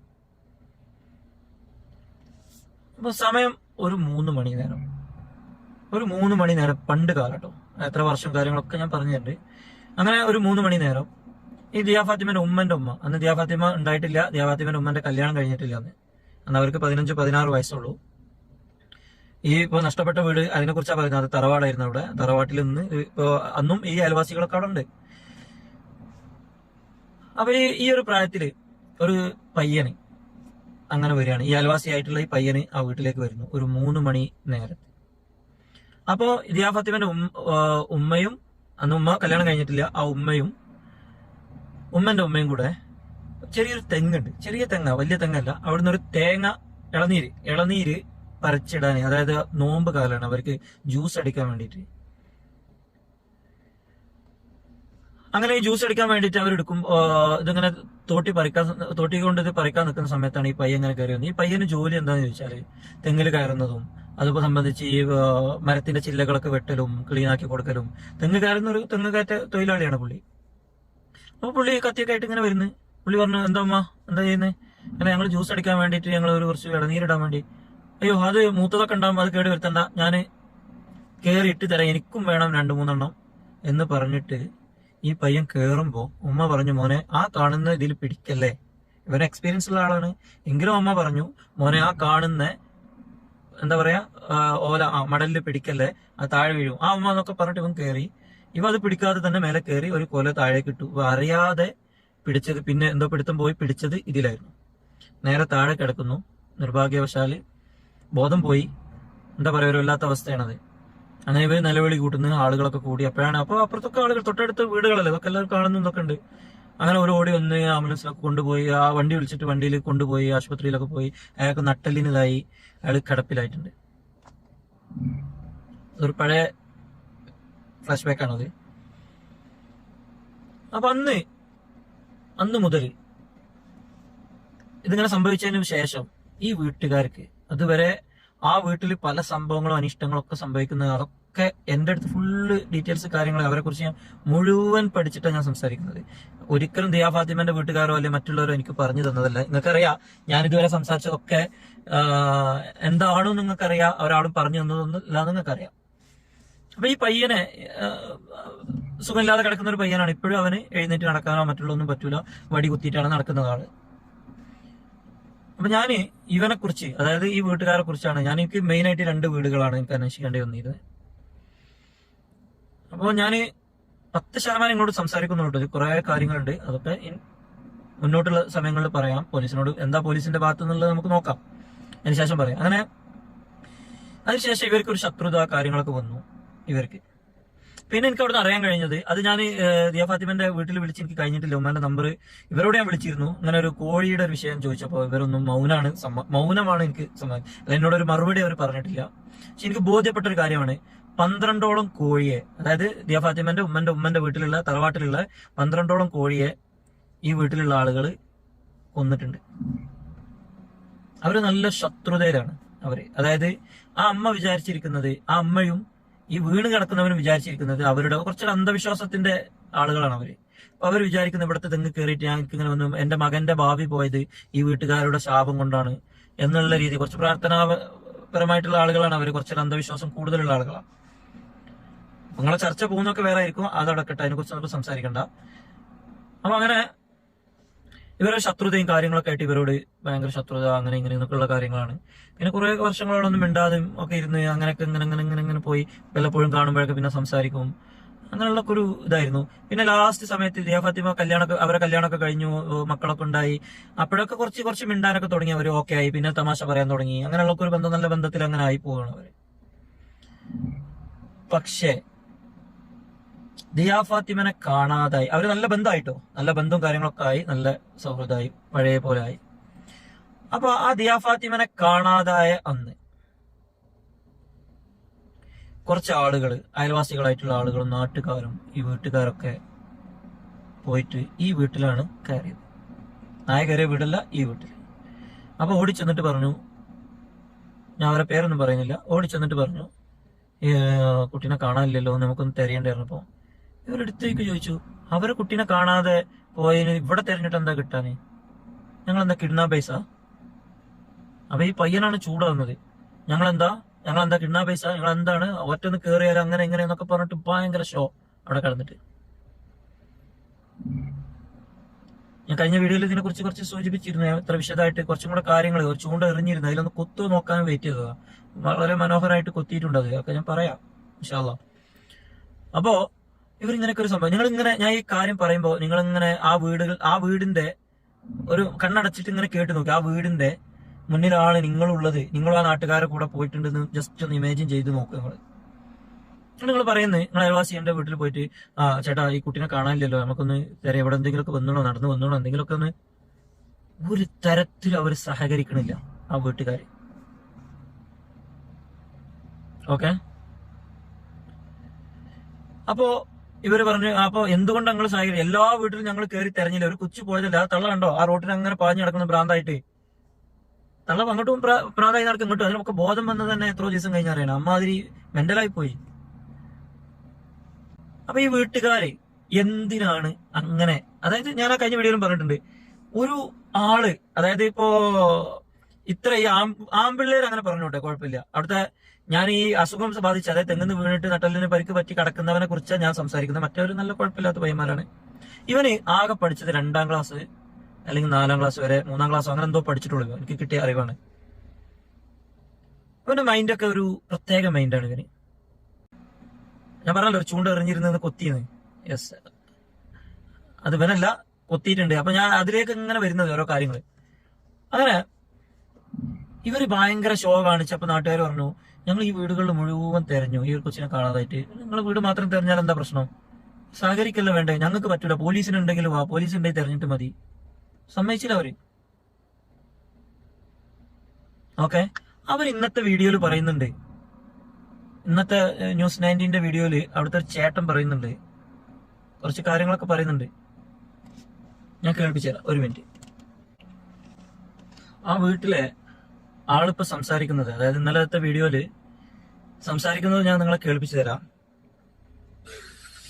അപ്പൊ സമയം ഒരു 3 മണി നേരം, ഒരു 3 മണി നേരം പണ്ട് കാലട്ടോ, എത്ര വർഷം കാര്യങ്ങളൊക്കെ ഞാൻ പറഞ്ഞിട്ടുണ്ട്. അങ്ങനെ ഒരു 3 മണി നേരം ഈ ദിയ ഫാത്തിമന്റെ ഉമ്മന്റെ ഉമ്മ, അന്ന് ദിയ ഫാത്തിമ ഉണ്ടായിട്ടില്ല, ദിയ ഫാത്തിമന്റെ ഉമ്മന്റെ കല്യാണം കഴിഞ്ഞിട്ടില്ല. അന്ന് അവർക്ക് 15-16 വയസ്സുള്ളൂ. ഈ ഇപ്പൊ നഷ്ടപ്പെട്ട വീട് അതിനെ കുറിച്ചാണ് പറയുന്നത്. അത് തറവാടായിരുന്നു. അവിടെ തറവാട്ടിൽ നിന്ന് ഇപ്പൊ അന്നും ഈ അയൽവാസികളൊക്കെ അവിടെ ഉണ്ട്. അവര് ഈ ഒരു പ്രായത്തില് ഒരു പയ്യന് അങ്ങനെ വരികയാണ്. ഈ അയൽവാസിയായിട്ടുള്ള ഈ പയ്യന് ആ വീട്ടിലേക്ക് വരുന്നു ഒരു 3 മണി നേരത്ത്. അപ്പോ ദിയ ഫാത്തിമന്റെ ഉമ്മയും, അന്ന് ഉമ്മ കല്യാണം കഴിഞ്ഞിട്ടില്ല, ആ ഉമ്മയും ഉമ്മന്റെ ഉമ്മയും കൂടെ ചെറിയൊരു തെങ്ങുണ്ട്, ചെറിയ തെങ്ങ, വലിയ തെങ്ങല്ല, അവിടുന്ന് ഒരു തേങ്ങ ഇളനീര് പറിച്ചിടാൻ, അതായത് നോമ്പ് കാലാണ്, അവർക്ക് ജ്യൂസ് അടിക്കാൻ വേണ്ടിയിട്ട്. അങ്ങനെ ഈ ജ്യൂസ് അടിക്കാൻ വേണ്ടിയിട്ട് അവരെടുക്കും. ഇതിങ്ങനെ തോട്ടി കൊണ്ട് ഇത് പറിക്കാൻ നിൽക്കുന്ന സമയത്താണ് ഈ പയ്യൻ ഇങ്ങനെ കയറി വന്നത്. ഈ പയ്യന് ജോലി എന്താന്ന് ചോദിച്ചാല് തെങ്ങിൽ കയറുന്നതും അതുപോലെ സംബന്ധിച്ച് ഈ മരത്തിന്റെ ചില്ലകളൊക്കെ വെട്ടലും ക്ലീനാക്കി കൊടുക്കലും, തെങ്ങ് കയറുന്ന ഒരു തെങ്ങ് കയറ്റ തൊഴിലാളിയാണ് പുള്ളി. അപ്പൊ പുള്ളി കത്തിയൊക്കെ ആയിട്ട് ഇങ്ങനെ വരുന്നു. പുള്ളി പറഞ്ഞു, എന്താ അമ്മ എന്താ ചെയ്യുന്നത്? അങ്ങനെ ഞങ്ങൾ ജ്യൂസ് അടിക്കാൻ വേണ്ടിയിട്ട് ഞങ്ങൾ കുറച്ച് ഇളനീരിടാൻ വേണ്ടി. അയ്യോ, അത് മൂത്തതൊക്കെ ഉണ്ടാകുമ്പോൾ അത് കേട് വരുത്തണ്ട, ഞാൻ കയറി ഇട്ട് തരാം, എനിക്കും വേണം 2-3 എണ്ണം എന്ന് പറഞ്ഞിട്ട് ഈ പയ്യൻ കേറുമ്പോ ഉമ്മ പറഞ്ഞു, മോനെ ആ കാണുന്ന ഇതിൽ പിടിക്കല്ലേ. ഇവന് എക്സ്പീരിയൻസ് ഉള്ള ആളാണ്. എങ്കിലും അമ്മ പറഞ്ഞു, മോനെ ആ കാണുന്ന എന്താ പറയാ ഓല മടലിൽ പിടിക്കല്ലേ, അത് താഴെ വീഴും. ആ അമ്മ എന്നൊക്കെ പറഞ്ഞിട്ട് ഇവൻ കയറി. ഇവ അത് പിടിക്കാതെ തന്നെ മേലെ കയറി ഒരു കൊല താഴേക്ക് ഇട്ടു. അറിയാതെ പിടിച്ചത്, പിന്നെ എന്തോ പിടുത്തം പോയി പിടിച്ചത് ഇതിലായിരുന്നു. നേരെ താഴെ കിടക്കുന്നു. നിർഭാഗ്യവശാല് ബോധം പോയി. എന്താ പറയാ, ഒരു വല്ലാത്ത അവസ്ഥയാണത്. അങ്ങനെ ഇവർ നിലവിളി കൂട്ടുന്ന ആളുകളൊക്കെ കൂടി. അപ്പോഴാണ് അപ്പൊ അപ്പുറത്തൊക്കെ ആളുകൾ, തൊട്ടടുത്ത് വീടുകളല്ലേ, ഇതൊക്കെ എല്ലാവരും കാണുന്നതൊക്കെ ഉണ്ട്. അങ്ങനെ ഒരു ഓടി വന്ന് ആംബുലൻസിലൊക്കെ കൊണ്ടുപോയി, ആ വണ്ടി വിളിച്ചിട്ട് വണ്ടിയിൽ കൊണ്ടുപോയി ആശുപത്രിയിലൊക്കെ പോയി. അയാൾക്ക് നട്ടലിനിതായി, അയാൾ കിടപ്പിലായിട്ടുണ്ട്. ഒരു പഴയ ഫ്ലാഷ് ബാക്ക് ആണത്. അപ്പൊ അന്ന് മുതൽ ഇതിങ്ങനെ സംഭവിച്ചതിന് ശേഷം ഈ വീട്ടുകാർക്ക് അതുവരെ ആ വീട്ടിൽ പല സംഭവങ്ങളും അനിഷ്ടങ്ങളും ഒക്കെ സംഭവിക്കുന്നത്, അതൊക്കെ എൻ്റെ അടുത്ത് ഫുള്ള് ഡീറ്റെയിൽസ് കാര്യങ്ങൾ അവരെ കുറിച്ച് ഞാൻ മുഴുവൻ പഠിച്ചിട്ടാണ് ഞാൻ സംസാരിക്കുന്നത്. ഒരിക്കലും ദിയ ഫാത്തിമന്റെ വീട്ടുകാരോ അല്ലെങ്കിൽ മറ്റുള്ളവരോ എനിക്ക് പറഞ്ഞു തന്നതല്ല. നിങ്ങൾക്കറിയാം, ഞാൻ ഇതുവരെ സംസാരിച്ചതൊക്കെ എന്താണോ നിങ്ങൾക്കറിയാം, ഒരാളും പറഞ്ഞു തന്നതൊന്നും ഇല്ല നിങ്ങൾക്കറിയാം. അപ്പൊ ഈ പയ്യനെ സുഖമില്ലാതെ കിടക്കുന്ന ഒരു പയ്യനാണ്. ഇപ്പോഴും അവന് എഴുന്നേറ്റ് നടക്കാനോ മറ്റുള്ളതൊന്നും പറ്റൂല, വടി കുത്തിയിട്ടാണ് നടക്കുന്ന ആള്. അപ്പൊ ഞാൻ ഇവനെ കുറിച്ച്, അതായത് ഈ വീട്ടുകാരെ കുറിച്ചാണ് എനിക്ക് മെയിനായിട്ട് 2 വീടുകളാണ് എനിക്ക് അന്വേഷിക്കേണ്ടി വന്നിരുന്നത്. അപ്പോൾ ഞാൻ 10% ഇങ്ങോട്ട് സംസാരിക്കുന്നുണ്ട്. കുറെ കാര്യങ്ങളുണ്ട്, അതൊക്കെ മുന്നോട്ടുള്ള സമയങ്ങളിൽ പറയാം. പോലീസിനോട് എന്താ പോലീസിന്റെ ഭാഗത്തു നിന്നുള്ളത് നമുക്ക് നോക്കാം, അതിനുശേഷം പറയാം. അങ്ങനെ അതിനുശേഷം ഇവർക്ക് ഒരു ശത്രുത കാര്യങ്ങളൊക്കെ വന്നു ഇവർക്ക്. പിന്നെ എനിക്ക് അവിടെ നിന്ന് അറിയാൻ കഴിഞ്ഞത്, അത് ഞാൻ ദിയ ഫാത്തിമന്റെ വീട്ടിൽ വിളിച്ച് എനിക്ക് കഴിഞ്ഞിട്ടില്ല. ഉമ്മാന്റെ നമ്പർ ഇവരോട് ഞാൻ വിളിച്ചിരുന്നു. അങ്ങനെ ഒരു കോഴിയുടെ ഒരു വിഷയം ചോദിച്ചപ്പോൾ ഇവരൊന്നും മൗനമാണ് എനിക്ക് സമ്മതിച്ചത്. എന്നോട് ഒരു മറുപടി അവർ പറഞ്ഞിട്ടില്ല. പക്ഷെ എനിക്ക് ബോധ്യപ്പെട്ട ഒരു കാര്യമാണ്, 12ഓളം കോഴിയെ, അതായത് ദിയ ഫാത്തിമന്റെ ഉമ്മന്റെ വീട്ടിലുള്ള തറവാട്ടിലുള്ള 12ഓളം കോഴിയെ ഈ വീട്ടിലുള്ള ആളുകൾ കൊന്നിട്ടുണ്ട്. അവര് നല്ല ശത്രുതയിലാണ് അവര്. അതായത് ആ അമ്മ വിചാരിച്ചിരിക്കുന്നത്, ആ അമ്മയും ഈ വീണ് കിടക്കുന്നവനും വിചാരിച്ചിരിക്കുന്നത് അവരുടെ കുറച്ചൊരു അന്ധവിശ്വാസത്തിന്റെ ആളുകളാണ് അവര്. അപ്പൊ അവർ വിചാരിക്കുന്നത്, ഇവിടുത്തെ തെങ്ങ് കയറിയിട്ട് ഞങ്ങൾക്ക് ഇങ്ങനെ വന്നു, എന്റെ മകന്റെ ഭാവി പോയത് ഈ വീട്ടുകാരുടെ ശാപം കൊണ്ടാണ് എന്നുള്ള രീതി, കുറച്ച് പ്രാർത്ഥനാ പരമായിട്ടുള്ള ആളുകളാണ് അവർ, കുറച്ചൊരു അന്ധവിശ്വാസം കൂടുതലുള്ള ആളുകളാണ്. നിങ്ങളെ ചർച്ച പോകുന്നൊക്കെ വേറെ ആയിരിക്കും, അതടക്കട്ടെ, അതിനെക്കുറിച്ച് നമുക്ക് സംസാരിക്കണ്ട. അപ്പൊ അങ്ങനെ ഇവരുടെ ശത്രുതയും കാര്യങ്ങളൊക്കെ ആയിട്ട് ഇവരോട് ഭയങ്കര ശത്രുത, അങ്ങനെ ഇങ്ങനെ എന്നൊക്കെയുള്ള കാര്യങ്ങളാണ്. പിന്നെ കുറെ വർഷങ്ങളോടൊന്നും മിണ്ടാതെ ഒക്കെ ഇരുന്ന് അങ്ങനെയൊക്കെ ഇങ്ങനെ പോയി വല്ലപ്പോഴും കാണുമ്പോഴൊക്കെ പിന്നെ സംസാരിക്കും. അങ്ങനെയുള്ള ഒരു ഇതായിരുന്നു. പിന്നെ ലാസ്റ്റ് സമയത്ത് ദിയ ഫാത്തിമ അവരെ കല്യാണമൊക്കെ കഴിഞ്ഞു, മക്കളൊക്കെ ഉണ്ടായി. അപ്പോഴൊക്കെ കുറച്ച് മിണ്ടാനൊക്കെ തുടങ്ങി, അവർ ഓക്കെ ആയി, പിന്നെ തമാശ പറയാൻ തുടങ്ങി. അങ്ങനെയുള്ള ഒരു ബന്ധം, നല്ല ബന്ധത്തിൽ അങ്ങനെ ആയി പോവുകയാണ് അവര്. പക്ഷേ ദിയ ഫാത്തിമനെ കാണാതായി, അവര് നല്ല ബന്ധമായിട്ടോ, നല്ല ബന്ധവും കാര്യങ്ങളൊക്കെ ആയി, നല്ല സൗഹൃദമായി, പഴയ പോലെ ആയി. അപ്പൊ ആ ദിയ ഫാത്തിമനെ കാണാതായ അന്ന് കുറച്ച് ആളുകൾ, അയൽവാസികളായിട്ടുള്ള ആളുകളും നാട്ടുകാരും ഈ വീട്ടുകാരൊക്കെ പോയിട്ട് ഈ വീട്ടിലാണ് കയറിയത്. നായ കയറിയ വീടല്ല, ഈ വീട്ടിൽ. അപ്പൊ ഓടിച്ചെന്നിട്ട് പറഞ്ഞു, ഞാൻ അവരെ പേരൊന്നും പറയുന്നില്ല, ഓടിച്ചെന്നിട്ട് പറഞ്ഞു, കുട്ടീനെ കാണാനില്ലല്ലോ, നമുക്കൊന്ന് തിരയണ്ടായിരുന്നപ്പോ ഇവരെടുത്തേക്ക് ചോദിച്ചു, അവരെ കുട്ടീനെ കാണാതെ പോയതിന് ഇവിടെ തിരഞ്ഞിട്ട് എന്താ കിട്ടാന്, ഞങ്ങളെന്താ കിഡ്നാപ്പേഴ്സാ? അപ്പൊ ഈ പയ്യനാണ് ചൂടാകുന്നത്, ഞങ്ങളെന്താ കിഡ്നാപ്പേഴ്സാ, ഞങ്ങൾ എന്താണ് ഒറ്റന്ന് കയറിയാലും അങ്ങനെ എങ്ങനെ എന്നൊക്കെ പറഞ്ഞിട്ട് ഭയങ്കര ഷോ അവിടെ കിടന്നിട്ട്. ഞാൻ കഴിഞ്ഞ വീഡിയോയിൽ ഇതിനെ കുറിച്ച് കുറച്ച് സൂചിപ്പിച്ചിരുന്നു, ഇത്ര വിശദമായിട്ട് കുറച്ചും കൂടെ കാര്യങ്ങൾ ചൂണ്ട എറിഞ്ഞിരുന്നു, അതിലൊന്ന് കൊത്തു നോക്കാൻ വെയിറ്റ് ചെയ്തതാ. വളരെ മനോഹരമായിട്ട് കൊത്തിയിട്ടുണ്ട്, അതൊക്കെ ഞാൻ പറയാം ഇൻഷാ അല്ലാഹ്. അപ്പോ ഇവരിങ്ങനെയൊക്കെ ഒരു സംഭവം, ഞാൻ ഈ കാര്യം പറയുമ്പോൾ നിങ്ങളിങ്ങനെ ആ വീടിന്റെ ഒരു കണ്ണടച്ചിട്ട് ഇങ്ങനെ കേട്ട് നോക്കി, ആ വീടിന്റെ മുന്നിലാണ് നിങ്ങളുള്ളത്, നിങ്ങൾ ആ നാട്ടുകാരെ കൂടെ പോയിട്ടുണ്ടെന്ന് ജസ്റ്റ് ഒന്ന് ഇമാജിൻ ചെയ്ത് നോക്കുക. നിങ്ങൾ പറയുന്നത്, നിങ്ങൾ അയൽവാസി എന്റെ വീട്ടിൽ പോയിട്ട്, ചേട്ടാ ഈ കുട്ടീനെ കാണാനില്ലല്ലോ, നമുക്കൊന്ന് തരാം, ഇവിടെ എന്തെങ്കിലുമൊക്കെ നടന്നു വന്നോളൂ, എന്തെങ്കിലുമൊക്കെ ഒന്ന്. ഒരു തരത്തിൽ അവർ സഹകരിക്കണില്ല ആ വീട്ടുകാർ. ഓക്കെ, അപ്പോ ഇവര് പറഞ്ഞു, അപ്പൊ എന്തുകൊണ്ട് ഞങ്ങൾ സഹകരിക്കും, എല്ലാ വീട്ടിലും ഞങ്ങൾ കയറി തെരഞ്ഞില്ല, ഒരു കൊച്ചു പോയതല്ല, ആ തള്ള കണ്ടോ ആ റോട്ടിൽ അങ്ങനെ പാഞ്ഞു നടക്കുന്ന ഭ്രാന്തായിട്ട്, തള്ള അങ്ങോട്ടും ഭ്രാന്തായി നടക്കും ഇങ്ങോട്ടും. അതിനൊക്കെ ബോധം വന്നത് തന്നെ എത്രയോ ദിവസം കഴിഞ്ഞറിയണം, അമ്മാതിരി മെന്റലായി പോയി. അപ്പൊ ഈ വീട്ടുകാര് എന്തിനാണ് അങ്ങനെ, അതായത് ഞാൻ ആ കഴിഞ്ഞ വീഡിയോയിലും പറഞ്ഞിട്ടുണ്ട്, ഒരു ആള്, അതായത് ഇപ്പോ ഇത്ര ഈ ആമ്പിള്ളേർ അങ്ങനെ പറഞ്ഞോട്ടെ, കുഴപ്പമില്ല. അവിടുത്തെ ഞാൻ ഈ അസുഖം ബാധിച്ച്, അതായത് തെങ്ങിന്ന് വീണിട്ട് നട്ടലിന് പരിക്ക് പറ്റി കിടക്കുന്നവനെ കുറിച്ചാണ് ഞാൻ സംസാരിക്കുന്നത്. മറ്റൊരു നല്ല കുഴപ്പമില്ലാത്ത പയ്യന്മാരാണ്. ഇവന് ആകെ പഠിച്ചത് 2ാം ക്ലാസ് അല്ലെങ്കിൽ 4ാം ക്ലാസ് വരെ, 3ാം ക്ലാസ് അങ്ങനെ എന്തോ പഠിച്ചിട്ടുള്ളൂ, എനിക്ക് കിട്ടിയ അറിവാണ്. ഇവന്റെ മൈൻഡൊക്കെ ഒരു പ്രത്യേക മൈൻഡാണ് ഇവന്. ഞാൻ പറഞ്ഞല്ലോ, ഒരു ചൂണ്ട എറിഞ്ഞിരുന്നത് കൊത്തിയെന്ന്. യെസ്, അത് ഇവനല്ല, കൊത്തിയിട്ടുണ്ട്. അപ്പൊ ഞാൻ അതിലേക്ക് ഇങ്ങനെ വരുന്നത് ഓരോ കാര്യങ്ങൾ. അങ്ങനെ ഇവര് ഭയങ്കര ഷോ കാണിച്ചപ്പോ നാട്ടുകാർ പറഞ്ഞു, ഞങ്ങൾ ഈ വീടുകളിൽ മുഴുവൻ തെരഞ്ഞു, ഈ ഒരു കൊച്ചിനെ കാണാതായിട്ട്, നിങ്ങൾ വീട് മാത്രം തെരഞ്ഞാൽ എന്താ പ്രശ്നം, സഹകരിക്കല്ലോ വേണ്ടേ, ഞങ്ങൾക്ക് പറ്റൂല, പോലീസിനുണ്ടെങ്കിലും പോലീസ് ഉണ്ടെങ്കിൽ തെരഞ്ഞിട്ട് മതി. സമ്മതിച്ചില്ല അവര്. ഓക്കെ, അവർ ഇന്നത്തെ വീഡിയോയിൽ പറയുന്നുണ്ട്, ഇന്നത്തെ ന്യൂസ് 19 വീഡിയോയില് അവിടുത്തെ ഒരു ചേട്ടൻ പറയുന്നുണ്ട്, കുറച്ച് കാര്യങ്ങളൊക്കെ പറയുന്നുണ്ട്, ഞാൻ കേൾപ്പിച്ചു തരാം, ഒരു മിനിറ്റ്. ആ വീട്ടിലെ ആളിപ്പോ സംസാരിക്കുന്നത്, അതായത് ഇന്നലത്തെ വീഡിയോയില് സംസാരിക്കുന്നത് ഞാൻ നിങ്ങളെ കേൾപ്പിച്ചു തരാം.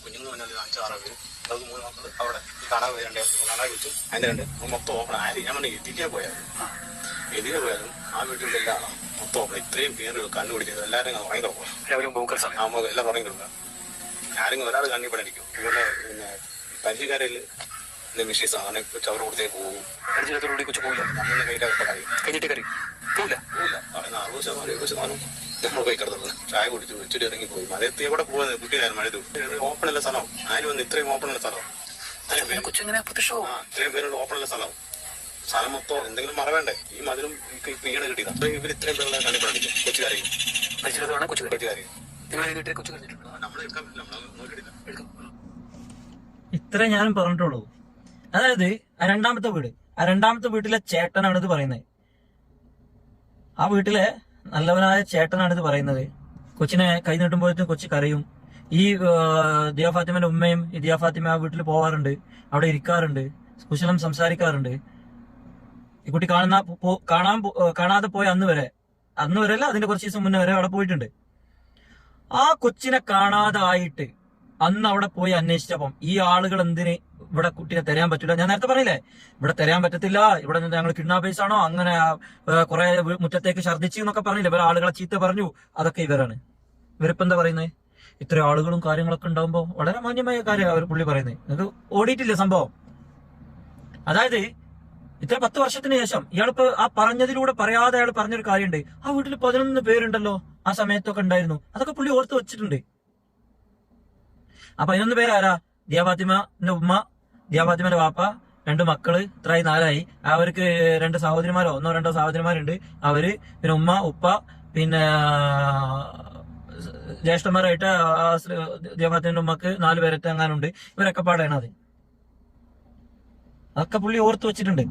കുഞ്ഞുങ്ങൾ പറഞ്ഞാൽ 5-6 പേര്, അത് 3 മക്കള് അവിടെ കാണാൻ വെച്ചു. അതിന്റെ 2 മൊത്തം ഓപ്പൺ ആര്, ഞാൻ പറഞ്ഞു എതിരെ പോയാലും ആ വീട്ടിലുള്ള എല്ലാ ആളാണ് മൊത്തം ഓപ്പൺ. ഇത്രയും പേര് കണ്ടുപിടിച്ചത് എല്ലാവരും ഭയങ്കര എല്ലാം തുടങ്ങിയിട്ടുണ്ട്. ആരെങ്കിലും ഒരാൾ കണ്ണിപ്പെടാനിരിക്കും. ഇവരുടെ പിന്നെ പരിചയക്കാരിൽ മിഷീസ് അങ്ങനെ ചവറ് കൊടുത്തേ പോകും. പരിചയത്തോടുകൂടി കൊച്ചു പോകില്ല, നമ്മളെ കഴിഞ്ഞിട്ട് കറി പോകില്ല. 60% നമ്മൾ പോയി കിടന്നത്, ചായ കുടിച്ചു വെച്ചിട്ട് ഇറങ്ങി പോയി. മഴയത്ത് എവിടെ പോകുന്നത്, കുട്ടിയായിരുന്നു മഴ ഓപ്പണല്ല സ്ഥലം, ആരും വന്ന് ഇത്രയും ഓപ്പണല്ല സ്ഥലം, ഇത്രയും പേരുള്ള ഓപ്പണല്ല സ്ഥലം മൊത്തം എന്തെങ്കിലും മറ വേണ്ടേ. ഈ മതിലും ഈടെ കിട്ടിയത്, അപ്പൊ ഇവർ ഇത്രയും പേരുള്ള കണ്ടിപ്പാടിക്കും കൊച്ചുകാരി ഇത്ര ഞാനും പറഞ്ഞിട്ടുള്ളൂ. അതായത് ആ രണ്ടാമത്തെ വീട്ടിലെ ചേട്ടനാണ് ഇത് പറയുന്നത്. ആ വീട്ടിലെ നല്ലവനായ ചേട്ടനാണ് ഇത് പറയുന്നത്. കൊച്ചിനെ കൈ നീട്ടുമ്പോഴത്തേക്കും കൊച്ചു കരയും. ഈ ദിയ ഫാത്തിമന്റെ ഉമ്മയും ഈ ദിയ ഫാത്തിമ ആ വീട്ടിൽ പോവാറുണ്ട്, അവിടെ ഇരിക്കാറുണ്ട്, കുശലം സംസാരിക്കാറുണ്ട്. ഈ കുട്ടി കാണാതെ പോയ അന്ന് വരെ അല്ല, അതിന്റെ കുറച്ച് ദിവസം മുന്നേ വരെ അവിടെ പോയിട്ടുണ്ട്. ആ കൊച്ചിനെ കാണാതായിട്ട് അന്ന് അവിടെ പോയി അന്വേഷിച്ചപ്പം ഈ ആളുകൾ എന്തിന് ഇവിടെ കുട്ടിയെ തരാൻ പറ്റില്ല. ഞാൻ നേരത്തെ പറഞ്ഞില്ലേ, ഇവിടെ തരാൻ പറ്റത്തില്ല, ഇവിടെ നിന്ന് ഞങ്ങൾ കിഡ്നാപ്പേഴ്സ് ആണോ, അങ്ങനെ കുറെ മുറ്റത്തേക്ക് ഛർദ്ദിച്ചു എന്നൊക്കെ പറഞ്ഞില്ല, ഇവരെ ആളുകളെ ചീത്ത പറഞ്ഞു, അതൊക്കെ ഇവരാണ്. ഇവരിപ്പോ എന്താ പറയുന്നത്? ഇത്ര ആളുകളും കാര്യങ്ങളൊക്കെ ഉണ്ടാകുമ്പോൾ വളരെ മാന്യമായ കാര്യം അവർ പുള്ളി പറയുന്നത്. നിങ്ങൾക്ക് ഓടിയിട്ടില്ല സംഭവം. അതായത് ഇത്ര 10 വർഷത്തിന് ശേഷം ഇയാളിപ്പോ ആ പറഞ്ഞതിലൂടെ പറയാതെ അയാൾ പറഞ്ഞൊരു കാര്യമുണ്ട്. ആ വീട്ടിൽ 11 പേരുണ്ടല്ലോ ആ സമയത്തൊക്കെ ഉണ്ടായിരുന്നു, അതൊക്കെ പുള്ളി ഓർത്ത് വെച്ചിട്ടുണ്ട്. ആ 11 പേരാരാ? ദിയാഫാത്തിമന്റെ ഉമ്മ, ദിയാഫാത്തിമന്റെ വാപ്പ, 2 മക്കള്, ഇത്രയായി 4ആയി. അവർക്ക് 2 സഹോദരിമാരോ 1-2 സഹോദരിമാരുണ്ട്. അവര് പിന്നെ ഉമ്മ, ഉപ്പ, പിന്നെ ജ്യേഷ്ഠന്മാരായിട്ട് ദിയാഫാത്തിമന്റെ ഉമ്മക്ക് 4 പേരൊക്കെ അങ്ങാനുണ്ട്. ഇവരൊക്കെ പാടാണ് അത്. അതൊക്കെ പുള്ളി ഓർത്ത് വെച്ചിട്ടുണ്ട്.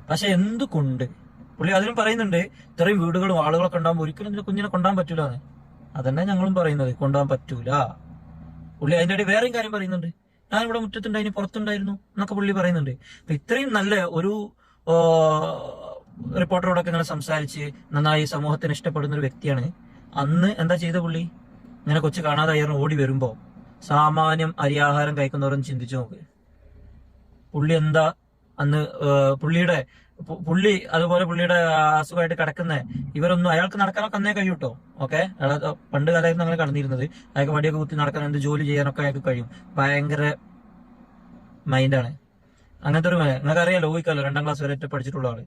പക്ഷെ എന്തുകൊണ്ട് പുള്ളി അതിനും പറയുന്നുണ്ട്, ഇത്രയും വീടുകളും ആളുകളൊക്കെ ഉണ്ടാകുമ്പോൾ ഒരിക്കലും ഇതിന്റെ കുഞ്ഞിനെ കൊണ്ടുപോകാൻ പറ്റൂല. അതന്നെ ഞങ്ങളും പറയുന്നത്, കൊണ്ടുപോകാൻ പറ്റൂല. പുള്ളി അതിന്റെ ഇടയിൽ വേറെയും കാര്യം പറയുന്നുണ്ട്, ഞാൻ ഇവിടെ മുറ്റത്തുണ്ടായിരുന്നു, പുറത്തുണ്ടായിരുന്നു എന്നൊക്കെ പുള്ളി പറയുന്നുണ്ട്. അപ്പൊ ഇത്രയും നല്ല ഒരു റിപ്പോർട്ടറോടൊക്കെ ഇങ്ങനെ സംസാരിച്ച് നന്നായി സമൂഹത്തിന് ഇഷ്ടപ്പെടുന്ന ഒരു വ്യക്തിയാണ്. അന്ന് എന്താ ചെയ്ത പുള്ളി? ഇങ്ങനെ കൊച്ചു കാണാതായിരുന്നു ഓടി വരുമ്പോ സാമാന്യം അരിയാഹാരം കഴിക്കുന്നവരൊന്ന് ചിന്തിച്ചു നോക്ക്. പുള്ളി എന്താ അന്ന് പുള്ളി അതുപോലെ പുള്ളിയുടെ അസുഖമായിട്ട് കിടക്കുന്ന ഇവരൊന്നും, അയാൾക്ക് നടക്കാനൊക്കെ അന്നേ കഴിയൂട്ടോ. ഓക്കെ, പണ്ട് കാലമായിരുന്നു അങ്ങനെ കടന്നിരുന്നത്. അയാൾക്ക് വടിയൊക്കെ കുത്തി നടക്കാൻ, എന്ത് ജോലി ചെയ്യാനൊക്കെ അയാൾക്ക് കഴിയും. ഭയങ്കര മൈൻഡാണ്. അങ്ങനത്തെ ഒരു നിങ്ങൾക്ക് അറിയാലോ, ഊഹിക്കാലോ, 2ാം ക്ലാസ് വരെ പഠിച്ചിട്ടുള്ള ആള്.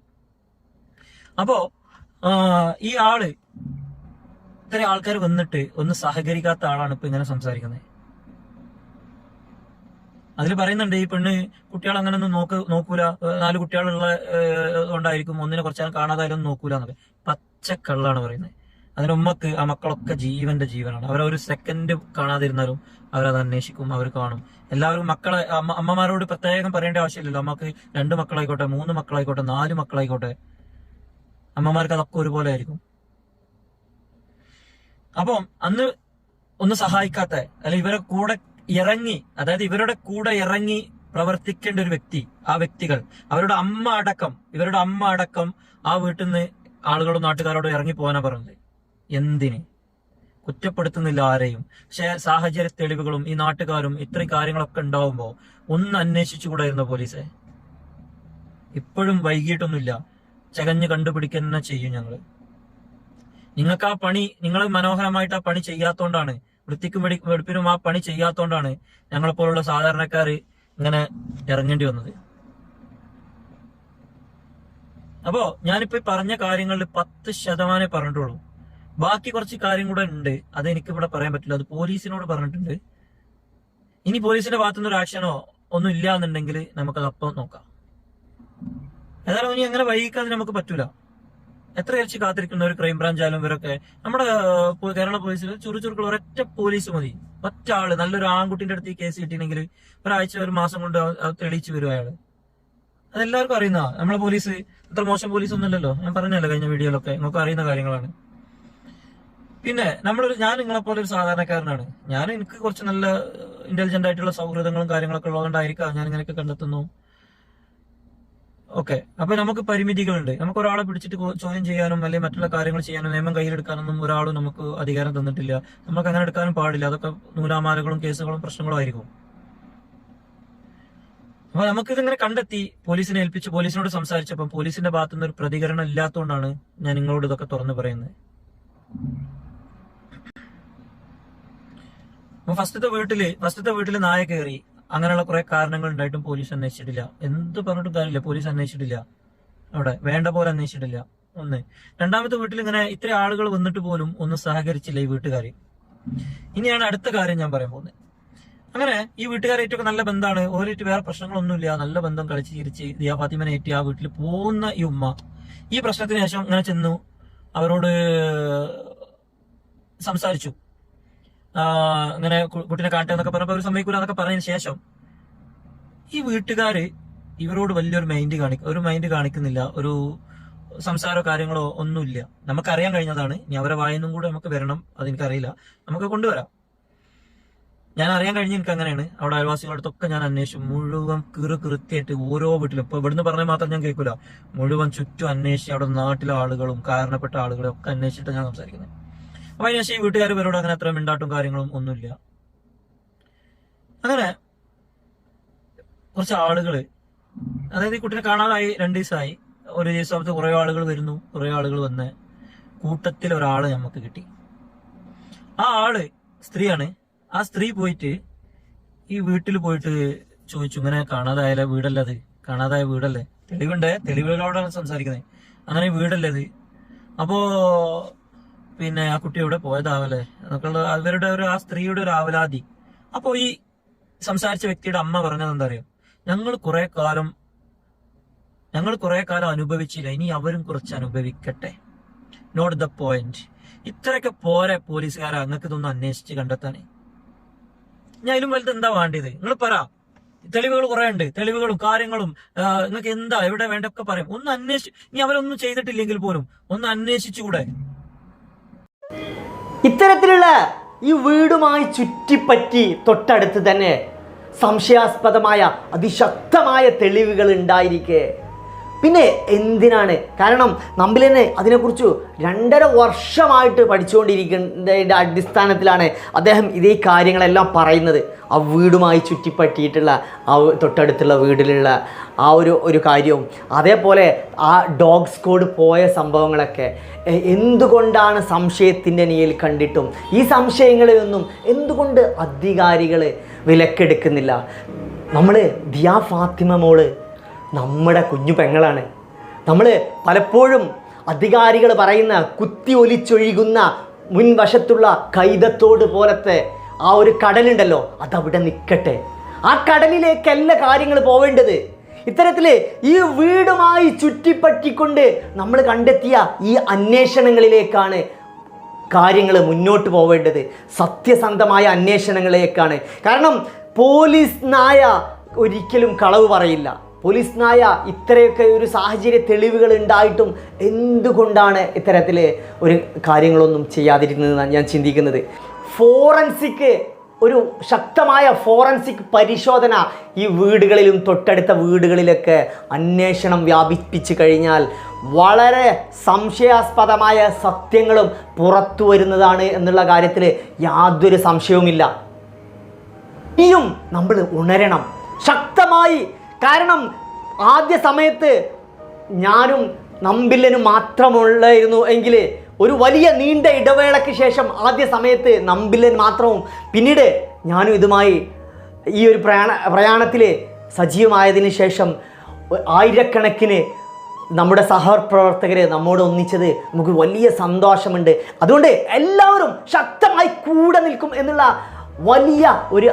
അപ്പോ ഈ ആള് ഇത്രയും ആൾക്കാർ വന്നിട്ട് ഒന്ന് സഹകരിക്കാത്ത ആളാണ് ഇപ്പൊ ഇങ്ങനെ സംസാരിക്കുന്നത്. അതിൽ പറയുന്നുണ്ട്, ഈ പെണ്ണ് കുട്ടികൾ അങ്ങനെ ഒന്നും നോക്കൂല, 4 കുട്ടികളുള്ള കൊണ്ടായിരിക്കും, ഒന്നിനെ കുറച്ചാൽ കാണാതായാലും നോക്കൂല എന്നൊക്കെ പച്ചക്കള്ളാണ് പറയുന്നത്. അതിന്റെ ഉമ്മക്ക് ആ മക്കളൊക്കെ ജീവന്റെ ജീവനാണ്. അവരൊരു സെക്കൻഡ് കാണാതിരുന്നാലും അവരത് അന്വേഷിക്കും, അവർ കാണും. എല്ലാവരും മക്കളെ അമ്മമാരോട് പ്രത്യേകം പറയേണ്ട ആവശ്യമില്ലല്ലോ. അമ്മക്ക് 2 മക്കളായിക്കോട്ടെ, 3 മക്കളായിക്കോട്ടെ, 4 മക്കളായിക്കോട്ടെ, അമ്മമാർക്ക് അതൊക്കെ ഒരുപോലെ ആയിരിക്കും. അപ്പം അന്ന് ഒന്ന് സഹായിക്കാത്ത, അല്ലെങ്കിൽ ഇവരെ കൂടെ ഇറങ്ങി, അതായത് ഇവരുടെ കൂടെ ഇറങ്ങി പ്രവർത്തിക്കേണ്ട ഒരു വ്യക്തി, ആ വ്യക്തികൾ, ഇവരുടെ അമ്മ അടക്കം ആ വീട്ടിൽ നിന്ന് ആളുകളും നാട്ടുകാരോടും ഇറങ്ങി പോകാനാ പറഞ്ഞത്. എന്തിന്? കുറ്റപ്പെടുത്തുന്നില്ല ആരെയും. പക്ഷെ സാഹചര്യ തെളിവുകളും ഈ നാട്ടുകാരും ഇത്രയും കാര്യങ്ങളൊക്കെ ഉണ്ടാവുമ്പോ ഒന്ന് അന്വേഷിച്ചുകൂടായിരുന്നു പോലീസെ? ഇപ്പോഴും വൈകിട്ടൊന്നുമില്ല, ചകഞ്ഞ് കണ്ടുപിടിക്കുക ചെയ്യും ഞങ്ങള്. നിങ്ങൾക്ക് ആ പണി, നിങ്ങൾ മനോഹരമായിട്ട് ആ പണി ചെയ്യാത്തോണ്ടാണ്, വൃത്തിക്കും വെടുപ്പിനും ആ പണി ചെയ്യാത്തോണ്ടാണ് ഞങ്ങളെപ്പോലുള്ള സാധാരണക്കാര് ഇങ്ങനെ ഇറങ്ങേണ്ടി വന്നത്. അപ്പോ ഞാനിപ്പോ പറഞ്ഞ കാര്യങ്ങളിൽ 10% പറഞ്ഞിട്ടുള്ളൂ. ബാക്കി കുറച്ച് കാര്യം കൂടെ ഉണ്ട്, അത് എനിക്ക് ഇവിടെ പറയാൻ പറ്റില്ല. അത് പോലീസിനോട് പറഞ്ഞിട്ടുണ്ട്. ഇനി പോലീസിന്റെ ഭാഗത്തുനിന്ന് ഒരു ആക്ഷനോ ഒന്നും ഇല്ല എന്നുണ്ടെങ്കിൽ നമുക്കത് അപ്പം നോക്കാം. ഏതായാലും ഇനി അങ്ങനെ വൈകിക്കാതെ നമുക്ക് പറ്റൂല. എത്ര കഴിച്ച് കാത്തിരിക്കുന്ന ഒരു ക്രൈംബ്രാഞ്ച് ആയാലും ഇവരൊക്കെ, നമ്മുടെ കേരള പോലീസിൽ ചുറുചുറുക്കുള്ള ഒരൊറ്റ പോലീസ് മതി. ഒറ്റ ആള്, നല്ലൊരു ആൺകുട്ടിന്റെ അടുത്ത് ഈ കേസ് കിട്ടിയിട്ടുണ്ടെങ്കിൽ ഒരാഴ്ച 1 മാസം കൊണ്ട് തെളിയിച്ചു വരും അയാള്. അതെല്ലാവർക്കും അറിയുന്ന നമ്മളെ പോലീസ് അത്ര മോശം പോലീസ് ഒന്നുമല്ലല്ലോ. ഞാൻ പറഞ്ഞല്ലോ കഴിഞ്ഞ വീഡിയോയിലൊക്കെ, നമുക്ക് അറിയുന്ന കാര്യങ്ങളാണ്. പിന്നെ ഞാൻ നിങ്ങളെ പോലെ ഒരു സാധാരണക്കാരനാണ്. എനിക്ക് കുറച്ച് നല്ല ഇന്റലിജന്റ് ആയിട്ടുള്ള സൗഹൃദങ്ങളും കാര്യങ്ങളൊക്കെ ഉള്ളതുകൊണ്ടായിരിക്കാം ഞാൻ ഇങ്ങനെയൊക്കെ കണ്ടെത്തുന്നു. ഓക്കെ, അപ്പൊ നമുക്ക് പരിമിതികളുണ്ട്. നമുക്ക് ഒരാളെ പിടിച്ചിട്ട് ചോദ്യം ചെയ്യാനും അല്ലെങ്കിൽ മറ്റുള്ള കാര്യങ്ങൾ ചെയ്യാനും നിയമം കയ്യിലെടുക്കാനൊന്നും ഒരാളും നമുക്ക് അധികാരം തന്നിട്ടില്ല. നമുക്ക് അങ്ങനെ എടുക്കാനും പാടില്ല. അതൊക്കെ നൂലാമാലകളും കേസുകളും പ്രശ്നങ്ങളും ആയിരിക്കും. അപ്പൊ നമുക്കിതിങ്ങനെ കണ്ടെത്തി പോലീസിനെ ഏൽപ്പിച്ച് പോലീസിനോട് സംസാരിച്ചപ്പോൾ പോലീസിന്റെ ഭാഗത്തുനിന്ന് ഒരു പ്രതികരണം ഇല്ലാത്തതുകൊണ്ടാണ് ഞാൻ നിങ്ങളോട് ഇതൊക്കെ തുറന്നു പറയുന്നത്. അപ്പൊ ഫസ്റ്റത്തെ വീട്ടില് നായ കയറി, അങ്ങനെയുള്ള കുറെ കാരണങ്ങൾ ഉണ്ടായിട്ടും പോലീസ് അന്വേഷിച്ചിട്ടില്ല. എന്ത് പറഞ്ഞിട്ടും കാര്യമില്ല, പോലീസ് അന്വേഷിച്ചിട്ടില്ല. അവിടെ വേണ്ട പോലെ അന്വേഷിച്ചിട്ടില്ല. ഒന്ന്. രണ്ടാമത്തെ വീട്ടിൽ ഇങ്ങനെ ഇത്ര ആളുകൾ വന്നിട്ട് പോലും ഒന്നും സഹകരിച്ചില്ല ഈ വീട്ടുകാർ. ഇനിയാണ് അടുത്ത കാര്യം ഞാൻ പറയാൻ പോകുന്നത്. അങ്ങനെ ഈ വീട്ടുകാരായിട്ടൊക്കെ നല്ല ബന്ധമാണ്, ഓരോട്ട് വേറെ പ്രശ്നങ്ങളൊന്നുമില്ല, നല്ല ബന്ധം, കളിച്ച് ചിരിച്ച് ദിയാ ഫാത്തിമനെ ഏറ്റി ആ വീട്ടിൽ പോകുന്ന ഈ ഉമ്മ ഈ പ്രശ്നത്തിന് ശേഷം ഇങ്ങനെ ചെന്നു അവരോട് സംസാരിച്ചു. ഇങ്ങനെ കുട്ടീനെ കാട്ടെ എന്നൊക്കെ പറഞ്ഞപ്പോൾ അവർ സമ്മതിക്കൂല എന്നൊക്കെ പറഞ്ഞതിന് ശേഷം ഈ വീട്ടുകാര് ഇവരോട് വലിയൊരു മൈൻഡ് കാണിക്കുന്നില്ല. ഒരു സംസാരമോ കാര്യങ്ങളോ ഒന്നുമില്ല. നമുക്കറിയാൻ കഴിഞ്ഞതാണ്. ഇനി അവരെ വായനയും കൂടെ നമുക്ക് വരണം, അതെനിക്കറിയില്ല, നമുക്ക് കൊണ്ടുവരാം. ഞാൻ അറിയാൻ കഴിഞ്ഞ എനിക്ക് അങ്ങനെയാണ്. അവിടെ അയൽവാസികളുടെ അടുത്തൊക്കെ ഞാൻ അന്വേഷിച്ചു, മുഴുവൻ കൃത്യമായിട്ട് ഓരോ വീട്ടിലും, ഇപ്പൊ ഇവിടുന്ന് പറഞ്ഞാൽ മാത്രം ഞാൻ കേൾക്കൂല, മുഴുവൻ ചുറ്റും അന്വേഷിച്ച് അവിടെ നാട്ടിലെ ആളുകളും കാരണപ്പെട്ട ആളുകളും ഒക്കെ അന്വേഷിച്ചിട്ട് ഞാൻ സംസാരിക്കുന്നത്. അപ്പൊ അതിനുശേഷം ഈ വീട്ടുകാർ ഇവരോട് അങ്ങനെ അത്ര മിണ്ടാട്ടും കാര്യങ്ങളും ഒന്നുമില്ല. അങ്ങനെ കുറച്ച് ആളുകള്, അതായത് ഈ കുട്ടീനെ കാണാതായി 2 ദിവസമായി. ഒരു ദിവസത്തെ കുറെ ആളുകൾ വരുന്നു, കുറെ ആളുകൾ വന്ന് കൂട്ടത്തിൽ ഒരാള് നമുക്ക് കിട്ടി. ആ ആള് സ്ത്രീയാണ്. ആ സ്ത്രീ പോയിട്ട് ഈ വീട്ടിൽ പോയിട്ട് ചോദിച്ചു, ഇങ്ങനെ കാണാതായ വീടല്ലേ അത്, കാണാതായ വീടല്ലേ, തെളിവുണ്ട്, തെളിവുകളോടാണ് സംസാരിക്കുന്നത്, അങ്ങനെ വീടല്ലേ അത്, അപ്പോ പിന്നെ ആ കുട്ടി എവിടെ പോയതാവല്ലേ എന്നൊക്കെയുള്ള അവരുടെ ആ സ്ത്രീയുടെ ഒരു ആവലാതി. അപ്പോ ഈ സംസാരിച്ച വ്യക്തിയുടെ അമ്മ പറഞ്ഞത് എന്താ അറിയോ, ഞങ്ങൾ കുറെ കാലം അനുഭവിച്ചില്ല, ഇനി അവരും കുറച്ച് അനുഭവിക്കട്ടെ. Not the point. ഇത്രയൊക്കെ പോരെ പോലീസുകാരെ അങ്ങക്ക് ഇതൊന്നും അന്വേഷിച്ച് കണ്ടെത്താനേ. ഞാൻ ഇതിലും വലുത് എന്താ വേണ്ടത്? നിങ്ങൾ പറ. തെളിവുകൾ കുറെ ഉണ്ട്, തെളിവുകളും കാര്യങ്ങളും നിങ്ങൾക്ക് എന്താ എവിടെ വേണ്ടൊക്കെ പറയും. ഒന്ന് ഇനി അവരൊന്നും ചെയ്തിട്ടില്ലെങ്കിൽ പോലും ഒന്ന് അന്വേഷിച്ചുകൂടെ? ഇത്തരത്തിലുള്ള ഈ വീടുമായി ചുറ്റിപ്പറ്റി തൊട്ടടുത്ത് തന്നെ സംശയാസ്പദമായ അതിശക്തമായ തെളിവുകൾ ഉണ്ടായിരിക്കെ പിന്നെ എന്തിനാണ്? കാരണം നമ്പിലനെ അതിനെക്കുറിച്ച് 2.5 വർഷമായിട്ട് പഠിച്ചുകൊണ്ടിരിക്കുന്നതിൻ്റെ അടിസ്ഥാനത്തിലാണ് അദ്ദേഹം ഇതേ കാര്യങ്ങളെല്ലാം പറയുന്നത്. ആ വീടുമായി ചുറ്റിപ്പറ്റിയിട്ടുള്ള ആ തൊട്ടടുത്തുള്ള വീട്ടിലുള്ള ആ ഒരു കാര്യവും അതേപോലെ ആ ഡോഗ് സ്ക്വാഡ് പോയ സംഭവങ്ങളൊക്കെ എന്തുകൊണ്ടാണ് സംശയത്തിൻ്റെ നിഴൽ കണ്ടിട്ടും ഈ സംശയങ്ങളെയൊന്നും എന്തുകൊണ്ട് അധികാരികൾ വിലക്കെടുക്കുന്നില്ല? നമ്മൾ ദിയ ഫാത്തിമ മോള് നമ്മുടെ കുഞ്ഞു പെങ്ങളാണ്. നമ്മൾ പലപ്പോഴും അധികാരികൾ പറയുന്ന കുത്തി ഒലിച്ചൊഴുകുന്ന മുൻവശത്തുള്ള കൈതത്തോട് പോലത്തെ ആ ഒരു കടലുണ്ടല്ലോ, അതവിടെ നിൽക്കട്ടെ. ആ കടലിലേക്കല്ല കാര്യങ്ങൾ പോവേണ്ടത്. ഇത്തരത്തിൽ ഈ വീടുമായി ചുറ്റിപ്പറ്റിക്കൊണ്ട് നമ്മൾ കണ്ടെത്തിയ ഈ അന്വേഷണങ്ങളിലേക്കാണ് കാര്യങ്ങൾ മുന്നോട്ട് പോവേണ്ടത്. സത്യസന്ധമായ അന്വേഷണങ്ങളിലേക്കാണ്. കാരണം പോലീസ് നായ ഒരിക്കലും കളവ് പറയില്ല. പോലീസ് നായ ഇത്രയൊക്കെ ഒരു സാഹചര്യ തെളിവുകൾ ഉണ്ടായിട്ടും എന്തുകൊണ്ടാണ് ഇത്തരത്തിൽ ഒരു കാര്യങ്ങളൊന്നും ചെയ്യാതിരുന്നതെന്നാണ് ഞാൻ ചിന്തിക്കുന്നത്. ഒരു ശക്തമായ ഫോറൻസിക് പരിശോധന ഈ വീടുകളിലും തൊട്ടടുത്ത വീടുകളിലൊക്കെ അന്വേഷണം വ്യാപിപ്പിച്ചു കഴിഞ്ഞാൽ വളരെ സംശയാസ്പദമായ സത്യങ്ങളും പുറത്തു വരുന്നതാണ് എന്നുള്ള കാര്യത്തിൽ യാതൊരു സംശയവുമില്ല. ഇനിയും നമ്മൾ ഉണരണം ശക്തമായി. കാരണം ആദ്യ സമയത്ത് ഞാനും നമ്പില്ലനും മാത്രമുള്ളായിരുന്നു എങ്കിൽ ഒരു വലിയ നീണ്ട ഇടവേളയ്ക്ക് ശേഷം ആദ്യ സമയത്ത് നമ്പില്ലൻ മാത്രവും പിന്നീട് ഞാനും ഇതുമായി ഈ ഒരു പ്രയാണത്തിൽ സജീവമായതിനു ശേഷം ആയിരക്കണക്കിന് നമ്മുടെ സഹപ്രവർത്തകർ നമ്മോട് ഒന്നിച്ചത് നമുക്ക് വലിയ സന്തോഷമുണ്ട്. അതുകൊണ്ട് എല്ലാവരും ശക്തമായി കൂടെ നിൽക്കും എന്നുള്ള വലിയ ഒരു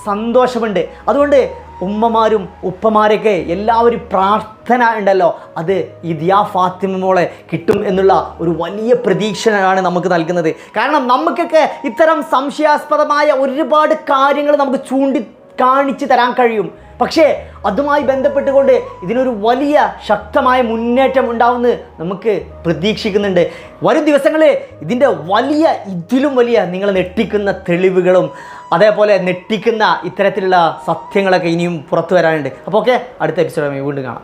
സന്തോഷമുണ്ട്. അതുകൊണ്ട് ഉമ്മമാരും ഉപ്പമാരൊക്കെ എല്ലാവരും പ്രാർത്ഥന ഉണ്ടല്ലോ, അത് ഈ ദിയ ഫാത്തിമ മോളെ കിട്ടും എന്നുള്ള ഒരു വലിയ പ്രതീക്ഷയാണ് നമുക്ക് നൽകുന്നത്. കാരണം നമുക്കൊക്കെ ഇത്തരം സംശയാസ്പദമായ ഒരുപാട് കാര്യങ്ങൾ നമുക്ക് ചൂണ്ടിക്കാണിച്ച് തരാൻ കഴിയും. പക്ഷേ അതുമായി ബന്ധപ്പെട്ടുകൊണ്ട് ഇതിനൊരു വലിയ ശക്തമായ മുന്നേറ്റം ഉണ്ടാവുമെന്ന് നമുക്ക് പ്രതീക്ഷിക്കുന്നുണ്ട്. വരും ദിവസങ്ങളിൽ ഇതിലും വലിയ നിങ്ങളെ ഞെട്ടിക്കുന്ന തെളിവുകളും അതേപോലെ ഞെട്ടിക്കുന്ന ഇത്തരത്തിലുള്ള സത്യങ്ങളൊക്കെ ഇനിയും പുറത്തു വരാനുണ്ട്. അപ്പോൾ ഓക്കെ, അടുത്ത എപ്പിസോഡ് വീണ്ടും കാണാം.